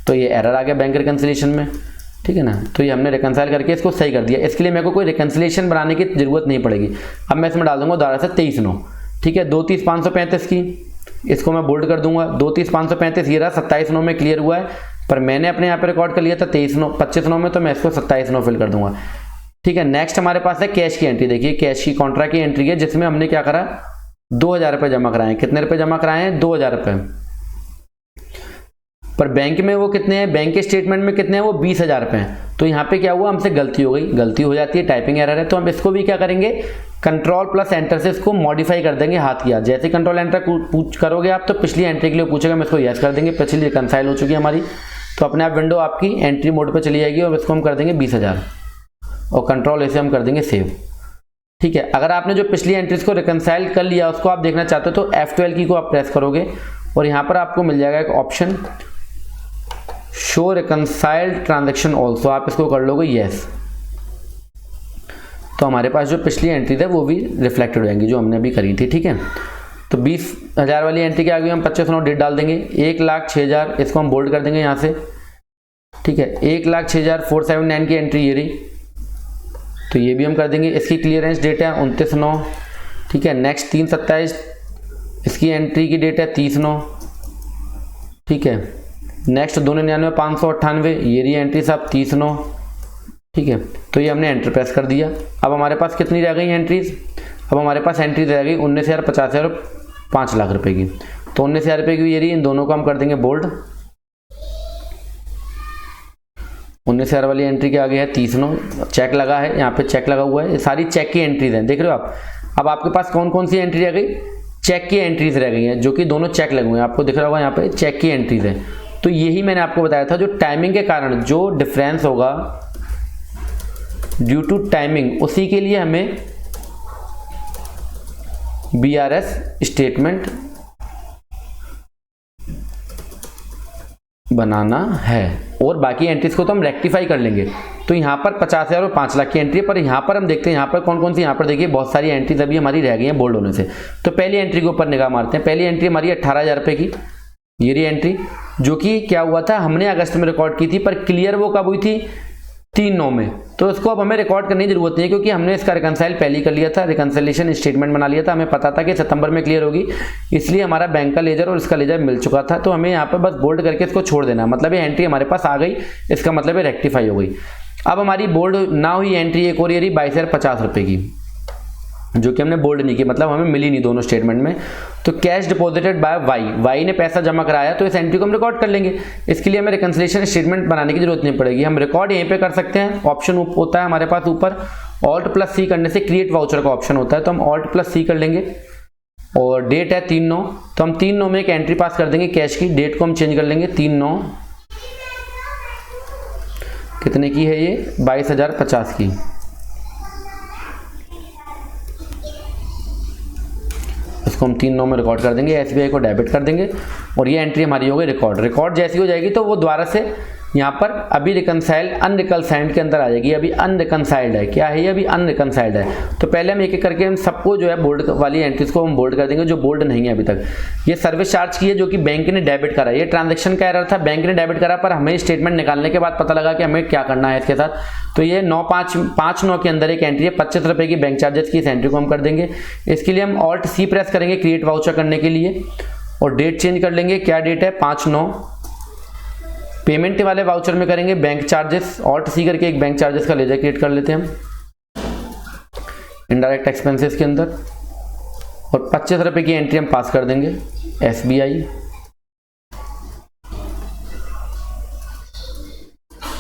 [SPEAKER 1] तो ये एरर आ गया बैंक रिकन्सिलेशन में, ठीक है ना। तो ये हमने रिकन्साइल करके इसको सही कर दिया। इसके लिए मेरे को कोई रिकन्सिलेशन बनाने की जरूरत नहीं पड़ेगी। अब मैं इसमें डाल दूंगा दोबारा से 23/9, ठीक है। 230,535 की, इसको मैं बोल्ड कर दूंगा। 230,535 ये रहा, 27/9 में क्लियर हुआ है, पर मैंने अपने यहाँ पे रिकॉर्ड कर लिया था 25/9 में, तो मैं इसको 27/9 फिल कर दूंगा, ठीक है। नेक्स्ट हमारे पास है कैश की एंट्री। देखिए कैश की कॉन्ट्रा की एंट्री है, जिसमें हमने क्या करा, 2,000 रुपये जमा कराए हैं। कितने रुपये जमा कराए हैं, 2,000 रुपये, पर बैंक में वो कितने हैं, बैंक के स्टेटमेंट में कितने हैं, वो 20,000 रुपये हैं। तो यहाँ पे क्या हुआ, हमसे गलती हो गई, गलती हो जाती है, टाइपिंग एरर है। तो हम इसको भी क्या करेंगे, कंट्रोल प्लस एंटर से इसको मॉडिफाई कर देंगे हाथ की हाथ। जैसे कंट्रोल एंटर करोगे आप, तो पिछली एंट्री के लिए पूछेगा, हम इसको यस कर देंगे। पिछली रिकन्साइल हो चुकी है हमारी, तो अपने आप विंडो आपकी एंट्री मोड पर चली जाएगी, और इसको हम कर देंगे 20,000, और कंट्रोल ऐसे हम कर देंगे सेव, ठीक है। अगर आपने जो पिछली एंट्रीज को रिकन्साइल कर लिया उसको आप देखना चाहते हो, तो F12 की को आप प्रेस करोगे, और यहाँ पर आपको मिल जाएगा एक ऑप्शन, शो रिकन्साइल्ड ट्रांजेक्शन ऑल्सो, आप इसको कर लोगे यस। तो हमारे पास जो पिछली एंट्री है वो भी रिफ्लेक्टेड हो जाएंगी जो हमने अभी करी थी, ठीक है। तो 20,000 वाली एंट्री के आगे हम 25/9 डेट डाल देंगे। 1,06,000 इसको हम बोल्ड कर देंगे यहाँ से, ठीक है। 1,06,479 की एंट्री ये रही, तो ये भी हम कर देंगे। इसकी क्लियरेंस डेट है 29/9, ठीक है। नेक्स्ट 3/27 इसकी एंट्री की डेट है 30/9, ठीक है। नेक्स्ट 299,598 ये रही एंट्री साहब 30/9, ठीक है। तो ये हमने एंटर प्रेस कर दिया। अब हमारे पास कितनी रह गई एंट्रीज, अब हमारे पास एंट्रीज रह गई 19,000, 50,000 और 5,00,000 रुपये की। तो 19,000 रुपये की ये रही, इन दोनों को हम कर देंगे बोल्ड। 19,000 वाली एंट्री के आगे है 30/9, चेक लगा है, यहाँ पे चेक लगा हुआ है, ये सारी चेक की एंट्रीज हैं, देख रहे हो आप। अब आपके पास कौन कौन सी एंट्री रह गई, चेक की एंट्रीज रह गई हैं, जो कि दोनों चेक लगे हुए हैं, आपको दिख रहा होगा यहाँ पे चेक की एंट्रीज है। तो यही मैंने आपको बताया था, जो टाइमिंग के कारण जो डिफरेंस होगा ड्यू टू टाइमिंग, उसी के लिए हमें BRS स्टेटमेंट बनाना है, और बाकी एंट्रीज को तो हम रेक्टिफाई कर लेंगे। तो यहाँ पर 50,000 और 5,00,000 की एंट्री है, पर यहाँ पर हम देखते हैं यहाँ पर कौन कौन सी, यहाँ पर देखिए बहुत सारी एंट्रीज अभी हमारी रह गई हैं बोल्ड होने से। तो पहली एंट्री के ऊपर निगाह मारते हैं। पहली एंट्री हमारी 18,000 रुपये की, ये रही एंट्री, जो कि क्या हुआ था, हमने अगस्त में रिकॉर्ड की थी, पर क्लियर वो कब हुई थी, 3/9 में। तो इसको अब हमें रिकॉर्ड करने की जरूरत नहीं है, क्योंकि हमने इसका रिकन्साइल पहले ही कर लिया था, रिकन्सिलेशन स्टेटमेंट बना लिया था, हमें पता था कि सितंबर में क्लियर होगी, इसलिए हमारा बैंक का लेजर और इसका लेजर मिल चुका था। तो हमें यहाँ पर बस बोल्ड करके इसको छोड़ देना, मतलब ये एंट्री हमारे पास आ गई, इसका मतलब ये रेक्टिफाई हो गई। अब हमारी बोल्ड ना हुई एंट्री एक और ये रही 22,050 रुपये की, जो कि हमने बोल्ड नहीं की, मतलब हमें मिली नहीं दोनों स्टेटमेंट में। तो कैश डिपॉजिटेड बाय वाई ने पैसा जमा कराया, तो इस एंट्री को हम रिकॉर्ड कर लेंगे। इसके लिए हमें रिकन्सिलेशन स्टेटमेंट बनाने की जरूरत नहीं पड़ेगी, हम रिकॉर्ड यहीं पे कर सकते हैं। ऑप्शन होता है हमारे पास ऊपर, Alt+C करने से क्रिएट वाउचर का ऑप्शन होता है, तो हम Alt+C कर लेंगे। और डेट है 3/9, तो हम 3/9 में एक एंट्री पास कर देंगे कैश की। डेट को हम चेंज कर लेंगे 3/9, कितने की है ये, 22,050 की। इसको हम 3/9 में रिकॉर्ड कर देंगे, SBI को डेबिट कर देंगे, और ये एंट्री हमारी हो गई रिकॉर्ड जैसी हो जाएगी तो वो दोबारा से यहाँ पर अभी रिकन्साइल्ड अनरिकन्साइल्ड के अंदर आ जाएगी। अभी अनरिकन्साइल्ड है, क्या है ये, अभी अनरिकन्साइल्ड है। तो पहले हम एक एक करके हम सबको जो है बोल्ड वाली एंट्रीज को हम बोल्ड कर देंगे, जो बोल्ड नहीं है अभी तक। ये सर्विस चार्ज की है, जो कि बैंक ने डेबिट करा, ये ट्रांजेक्शन का एरर था, बैंक ने डेबिट करा, पर हमें स्टेटमेंट निकालने के बाद पता लगा कि हमें क्या करना है इसके साथ। तो ये 9/5/9 के अंदर एक एंट्री है 25 रुपये की बैंक चार्जेस की, इस एंट्री को हम कर देंगे। इसके लिए हम Alt+C प्रेस करेंगे क्रिएट वाउचर करने के लिए, और डेट चेंज कर लेंगे, क्या डेट है, 5/9। पेमेंट वाले वाउचर में करेंगे बैंक चार्जेस, Alt+C करके एक बैंक चार्जेस का लेजर क्रिएट कर लेते हैं हम इनडायरेक्ट एक्सपेंसेस के अंदर, और 25 रुपये की एंट्री हम पास कर देंगे SBI।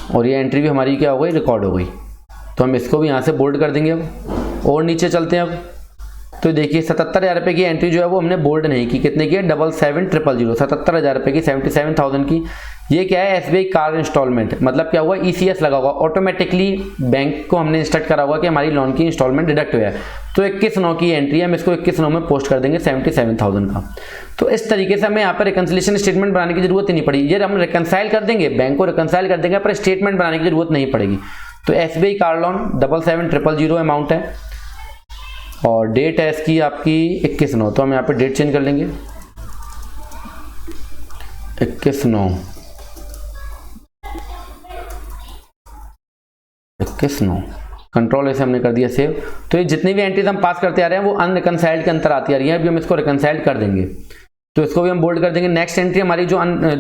[SPEAKER 1] और ये एंट्री भी हमारी क्या हो गई, रिकॉर्ड हो गई। तो हम इसको भी यहाँ से बोल्ड कर देंगे अब, और नीचे चलते हैं अब। तो देखिए 77,000 रुपये की एंट्री जो है वो हमने बोल्ड नहीं की, कितने की है, 77,000 77,000 रुपये की, 77,000 की ये क्या है, एसबीआई कार इंस्टॉलमेंट, मतलब क्या हुआ, ईसीएस लगा हुआ, ऑटोमेटिकली बैंक को हमने इंस्ट्रक्ट करा हुआ कि हमारी लोन की इंस्टॉलमेंट डिडक्ट हुआ है। तो 21/9 की एंट्री है, हम इसको 21/9 में पोस्ट कर देंगे 77,000 का। तो इस तरीके से हमें यहाँ पर रिकंसिलिएशन स्टेटमेंट बनाने की जरूरत ही नहीं पड़ी, ये हम रिकंसाइल कर देंगे, बैंक को रिकंसाइल कर देंगे, पर स्टेटमेंट बनाने की जरूरत नहीं पड़ेगी। तो एसबीआई कार लोन 77,000 अमाउंट है और डेट है इसकी आपकी 21/9, तो हम यहाँ पर डेट चेंज कर लेंगे 21/9 कंट्रोल ऐसे हमने कर दिया सेव। तो ये जितनी भी एंट्रीज हम पास करते आ रहे हैं वो अनरिकंसाइल्ड के अंतर आती आ रही है, अभी हम इसको रिकंसाइल्ड कर देंगे, तो इसको भी हम बोल्ड कर देंगे। नेक्स्ट एंट्री हमारी जो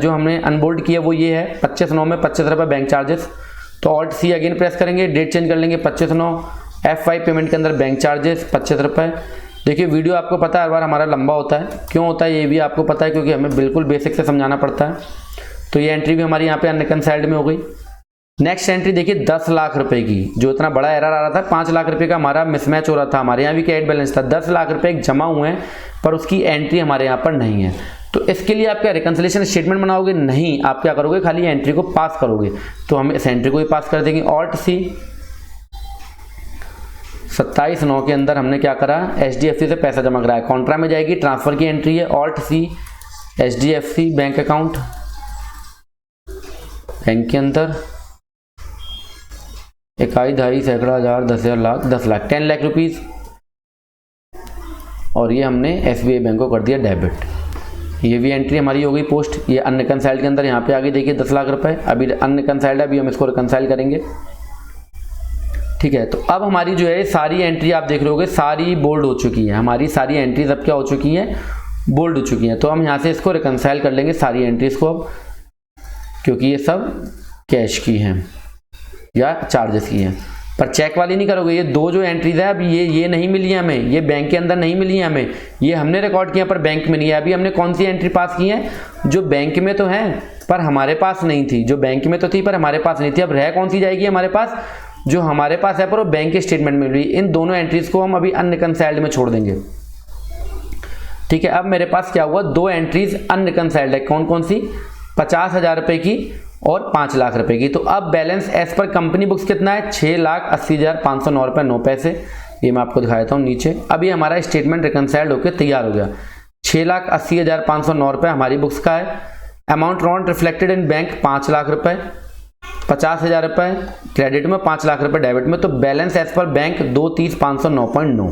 [SPEAKER 1] हमने अनबोल्ड किया वो ये है 25/9 में 25 रुपये बैंक चार्जेस। तो ऑल्ट सी अगेन प्रेस करेंगे, डेट चेंज कर लेंगे 25/9, F5 पेमेंट के अंदर बैंक चार्जेस 25 रुपये। देखिए वीडियो आपको पता है हर बार हमारा लंबा होता है, क्यों होता है ये भी आपको पता है, क्योंकि हमें बिल्कुल बेसिक से समझाना पड़ता है। तो ये एंट्री भी हमारी यहाँ पे अनरिकंसाइल्ड में हो गई। नेक्स्ट एंट्री देखिए 10 लाख रुपए की, जो इतना बड़ा एरर आ रहा था, 5 लाख रुपए का हमारा मिसमैच हो रहा था, हमारे यहाँ भी कैश बैलेंस था, 10 लाख रुपए जमा हुए हैं पर उसकी एंट्री हमारे यहाँ पर नहीं है। तो इसके लिए आप क्या रिकंसिलिएशन स्टेटमेंट बनाओगे? नहीं, आप क्या करोगे, खाली एंट्री को पास करोगे। तो हम इस एंट्री को भी पास कर देंगे। ऑल्ट सी 27/9 के अंदर हमने क्या करा, HDFC से पैसा जमा कराया, कॉन्ट्रा में जाएगी, ट्रांसफर की एंट्री है। Alt C HDFC bank account, bank के अंदर 1, 2, सैकड़ा, हजार, 10,000, लाख, 10 लाख, 10 लाख रुपीज, और ये हमने SBI बैंक को कर दिया डेबिट। ये भी एंट्री हमारी हो गई पोस्ट। ये अनरिकंसाइल्ड के अंदर यहाँ पे आगे देखिए 10 लाख रुपए, अभी अनरिकंसाइल्ड है, अभी हम इसको रिकंसाइल करेंगे। ठीक है, तो अब हमारी जो है सारी एंट्री आप देख रहे होगे सारी बोल्ड हो चुकी है, हमारी सारी एंट्रीज अब क्या हो चुकी हैं, बोल्ड हो चुकी हैं। तो हम यहाँ से इसको रिकंसाइल कर लेंगे सारी एंट्रीज को अब, क्योंकि ये सब कैश की हैं या चार्जेस की हैं। पर चेक वाली नहीं करोगे, ये दो जो एंट्रीज है अब ये नहीं मिली है हमें, ये बैंक के अंदर नहीं मिली है हमें, ये हमने रिकॉर्ड किया पर बैंक में नहीं है। अभी हमने कौन सी एंट्री पास की है, जो बैंक में तो है पर हमारे पास नहीं थी, जो बैंक में तो थी पर हमारे पास नहीं थी। अब रह कौन सी जाएगी हमारे पास, जो हमारे पास है पर वो बैंक के स्टेटमेंट में मिली। इन दोनों एंट्रीज को हम अभी अनरिकंसाइल्ड में छोड़ देंगे। ठीक है, अब मेरे पास क्या हुआ, दो एंट्रीज अनरिकंसाइल्ड है, कौन कौन सी, 50,000 रुपए की और 5 लाख रुपए की। तो अब balance as per company books कितना है, 6,80,509 रुपए 9 पैसे। ये मैं आपको दिखा देता हूँ नीचे। अभी हमारा स्टेटमेंट रिकंसाइल्ड होकर तैयार हो गया। 6,80,509 रुपए हमारी बुक्स का है। Amount not reflected in bank 5 lakh रुपए, 50,000 रुपए क्रेडिट में, 5 लाख रुपए डेबिट में। तो बैलेंस एज पर बैंक 230,509.9।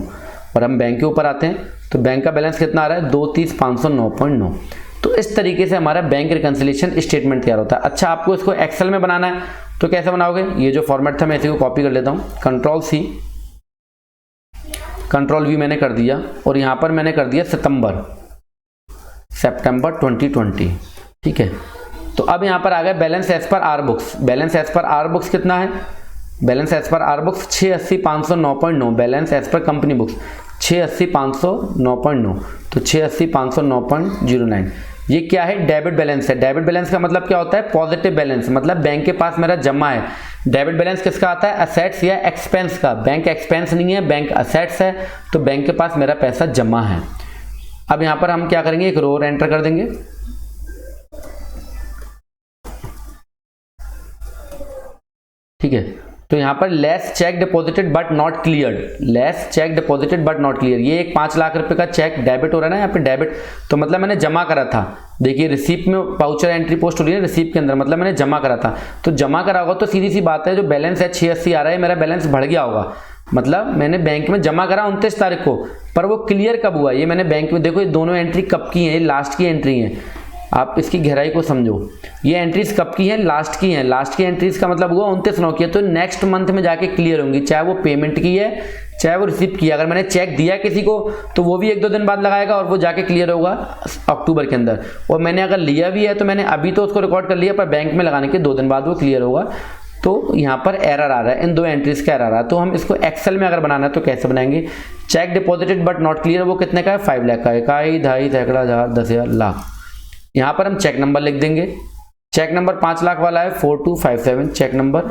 [SPEAKER 1] और हम बैंक के ऊपर आते हैं तो बैंक का बैलेंस कितना आ रहा है, 230,509.9। तो इस तरीके से हमारा बैंक रिकंसिलिएशन स्टेटमेंट तैयार होता है। अच्छा, आपको इसको एक्सेल में बनाना है तो कैसे बनाओगे, ये जो फॉर्मेट था मैं इसी को कॉपी कर लेता हूँ, कंट्रोल सी कंट्रोल वी मैंने कर दिया, और यहाँ पर मैंने कर दिया सितंबर 2020। ठीक है, तो अब यहाँ पर आ गया balance as per our books. Balance as per our books कितना है, balance as per our books 680,509.9। Balance as per company books 680,509.9, तो 680,509.09। ये क्या है, डेबिट बैलेंस है। डेबिट बैलेंस का मतलब क्या होता है, पॉजिटिव बैलेंस, मतलब बैंक के पास मेरा जमा है। डेबिट बैलेंस किसका आता है, असेट्स या एक्सपेंस का। बैंक एक्सपेंस नहीं है, बैंक असेट्स है, तो बैंक के पास मेरा पैसा जमा है। अब यहाँ पर हम क्या करेंगे, एक रो एंटर कर देंगे। ठीक है, तो यहाँ पर less check deposited but not cleared, less check deposited but not clear. ये एक 5 लाख रुपए का चेक डेबिट हो रहा है ना, यहाँ पे डेबिट, तो मतलब मैंने जमा करा था। देखिए रिसीप्ट में पाउचर एंट्री पोस्ट हो रही है रिसीप्ट के अंदर, मतलब मैंने जमा करा था। तो जमा करा होगा तो सीधी सी बात है, जो बैलेंस है 680 आ रहा है, मेरा बैलेंस बढ़ गया होगा। मतलब मैंने बैंक में जमा करा 29 तारीख को, पर वो क्लियर कब हुआ, ये मैंने बैंक में, देखो ये दोनों एंट्री कब की है, ये लास्ट की एंट्री है। आप इसकी गहराई को समझो, ये एंट्रीज कब की हैं, लास्ट की हैं। लास्ट की एंट्रीज का मतलब हुआ 29/9 की है, तो नेक्स्ट मंथ में जाके क्लियर होंगी, चाहे वो पेमेंट की है चाहे वो रिसीप्ट की है। अगर मैंने चेक दिया किसी को तो वो भी 1-2 दिन बाद लगाएगा और वो जाके क्लियर होगा अक्टूबर के अंदर। और मैंने अगर लिया भी है तो मैंने अभी तो उसको रिकॉर्ड कर लिया, पर बैंक में लगाने के 2 दिन बाद वो क्लियर होगा। तो यहाँ पर एरर आ रहा है, इन दो एंट्रीज का एरर आ रहा है। तो हम इसको एक्सेल में अगर बनाना है तो कैसे बनाएंगे, check deposited but not clear, वो कितने का है, 5 लाख का है, 1, 2, सैकड़ा, हजार, 10,000, लाख। यहाँ पर हम चेक नंबर लिख देंगे। चेक नंबर 5 लाख वाला है 4257, चेक नंबर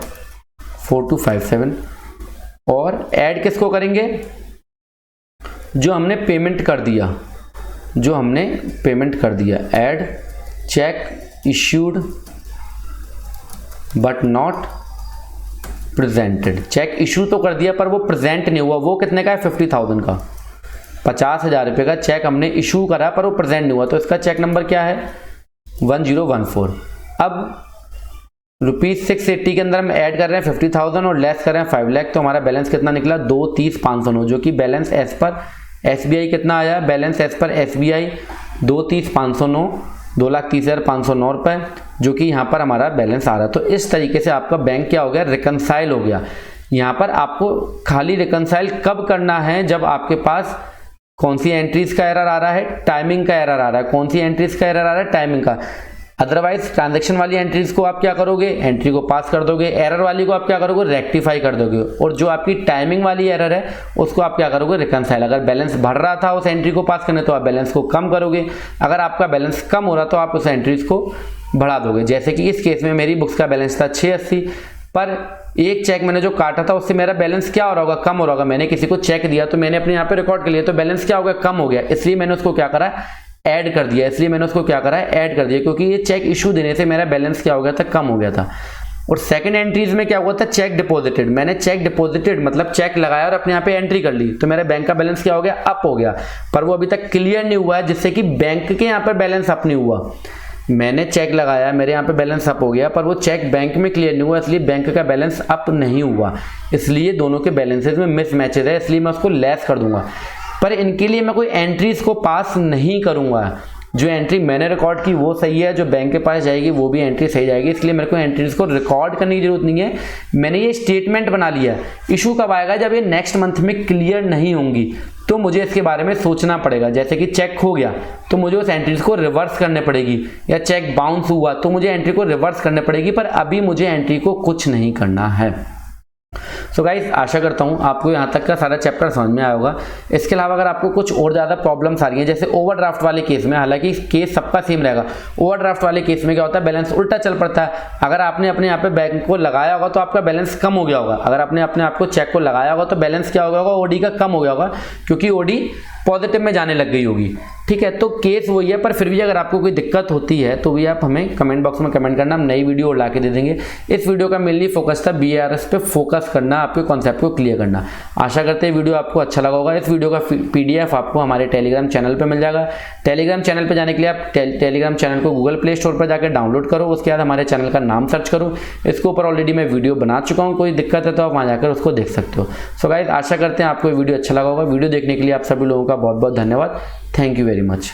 [SPEAKER 1] 4257। और ऐड किसको करेंगे, जो हमने पेमेंट कर दिया, जो हमने पेमेंट कर दिया। Add cheque issued but not presented. Cheque issue तो कर दिया पर वो प्रेजेंट नहीं हुआ। वो कितने का है? 50,000 का, 50,000 रुपये का चेक हमने इशू करा पर वो प्रेजेंट नहीं हुआ, तो इसका चेक नंबर क्या है? 1014। अब ₹680 के अंदर हम ऐड कर रहे हैं 50,000 और लेस कर रहे हैं 5 लाख, तो हमारा बैलेंस कितना निकला? 230,509, जो कि बैलेंस एज पर SBI कितना आया? बैलेंस एज पर SBI 230,509, 2,30,509 रुपये, जो कि यहाँ पर हमारा बैलेंस आ रहा है। तो इस तरीके से आपका बैंक क्या हो गया? रिकनसाइल हो गया। यहाँ पर आपको खाली रिकनसाइल कब करना है? जब आपके पास कौन सी एंट्रीज का एरर आ रहा है? टाइमिंग का एरर आ रहा है। कौन सी एंट्रीज का एरर आ रहा है? टाइमिंग का। अदरवाइज ट्रांजैक्शन वाली एंट्रीज को आप क्या करोगे? एंट्री को पास कर दोगे। एरर वाली को आप क्या करोगे? रेक्टिफाई कर दोगे। और जो आपकी टाइमिंग वाली एरर है उसको आप क्या करोगे? रिकनसाइल। अगर बैलेंस बढ़ रहा था उस एंट्री को पास करने तो आप बैलेंस को कम करोगे। अगर आपका बैलेंस कम हो रहा तो आप उस एंट्रीज को बढ़ा दोगे। जैसे कि इस केस में मेरी बुक्स का बैलेंस था 680, पर एक चेक मैंने जो काटा था उससे मेरा बैलेंस क्या हो रहा होगा? कम हो रहा होगा। मैंने किसी को चेक दिया तो मैंने अपने यहाँ पे रिकॉर्ड कर लिया, तो बैलेंस क्या हो गया? कम हो गया। इसलिए मैंने उसको क्या करा? ऐड कर दिया। इसलिए मैंने उसको क्या करा है? ऐड कर दिया, क्योंकि ये चेक इशू देने से मेरा बैलेंस क्या हो गया था? कम हो गया था। और सेकंड एंट्रीज में क्या हुआ था? Check deposited. मैंने चेक डिपॉजिटेड मतलब चेक लगाया और अपने यहाँ पे एंट्री कर ली, तो मेरा बैंक का बैलेंस क्या हो गया? अप हो गया। पर वो अभी तक क्लियर नहीं हुआ है, जिससे कि बैंक के यहाँ पर बैलेंस अप नहीं हुआ। मैंने चेक लगाया, मेरे यहाँ पे बैलेंस अप हो गया, पर वो चेक बैंक में क्लियर नहीं हुआ, इसलिए बैंक का बैलेंस अप नहीं हुआ। इसलिए दोनों के बैलेंसेज में मिसमैचेज है, इसलिए मैं उसको लेस कर दूंगा। पर इनके लिए मैं कोई एंट्रीज को पास नहीं करूंगा। जो एंट्री मैंने रिकॉर्ड की वो सही है, जो बैंक के पास जाएगी वो भी एंट्री सही जाएगी, इसलिए मेरे को एंट्रीज को रिकॉर्ड करने की जरूरत नहीं है। मैंने ये स्टेटमेंट बना लिया। इशू कब आएगा? जब ये नेक्स्ट मंथ में क्लियर नहीं होंगी, तो मुझे इसके बारे में सोचना पड़ेगा। जैसे कि चेक हो गया तो मुझे उस एंट्रीज को रिवर्स करने पड़ेगी, या चेक बाउंस हुआ तो मुझे एंट्री को रिवर्स करने पड़ेगी, पर अभी मुझे एंट्री को कुछ नहीं करना है। सो गाइस, आशा करता हूँ आपको यहाँ तक का सारा चैप्टर समझ में आया होगा। इसके अलावा अगर आपको कुछ और ज़्यादा प्रॉब्लम्स आ रही हैं, जैसे ओवरड्राफ्ट वाले केस में, हालांकि केस सबका सेम रहेगा, ओवरड्राफ्ट वाले केस में क्या होता है? बैलेंस उल्टा चल पड़ता है। अगर आपने अपने यहाँ पे बैंक को लगाया होगा तो आपका बैलेंस कम हो गया होगा। अगर आपने अपने आप को चेक को लगाया होगा तो बैलेंस क्या हो गया होगा? ओडी का कम हो गया होगा, क्योंकि ओडी पॉजिटिव में जाने लग गई होगी। ठीक है, तो केस वही है। पर फिर भी अगर आपको कोई दिक्कत होती है तो भी आप हमें कमेंट बॉक्स में कमेंट करना, हम नई वीडियो ला के दे देंगे। इस वीडियो का मेनली फोकस था BARS पे फोकस करना, आपके कॉन्सेप्ट को क्लियर करना। आशा करते हैं वीडियो आपको अच्छा लगा होगा। इस वीडियो का PDF आपको हमारे टेलीग्राम चैनल पर मिल जाएगा। टेलीग्राम चैनल पर जाने के लिए आप टेलीग्राम चैनल को गूगल प्ले स्टोर पर जाकर डाउनलोड करो। उसके बाद हमारे चैनल का नाम सर्च करो। इसके ऊपर ऑलरेडी मैं वीडियो बना चुका हूँ, कोई दिक्कत है तो आप वहाँ जाकर उसको देख सकते हो। सो गाइस, आशा करते हैं आपको वीडियो अच्छा लगा होगा। वीडियो देखने के लिए आप सभी लोगों का बहुत बहुत धन्यवाद। Thank you very much.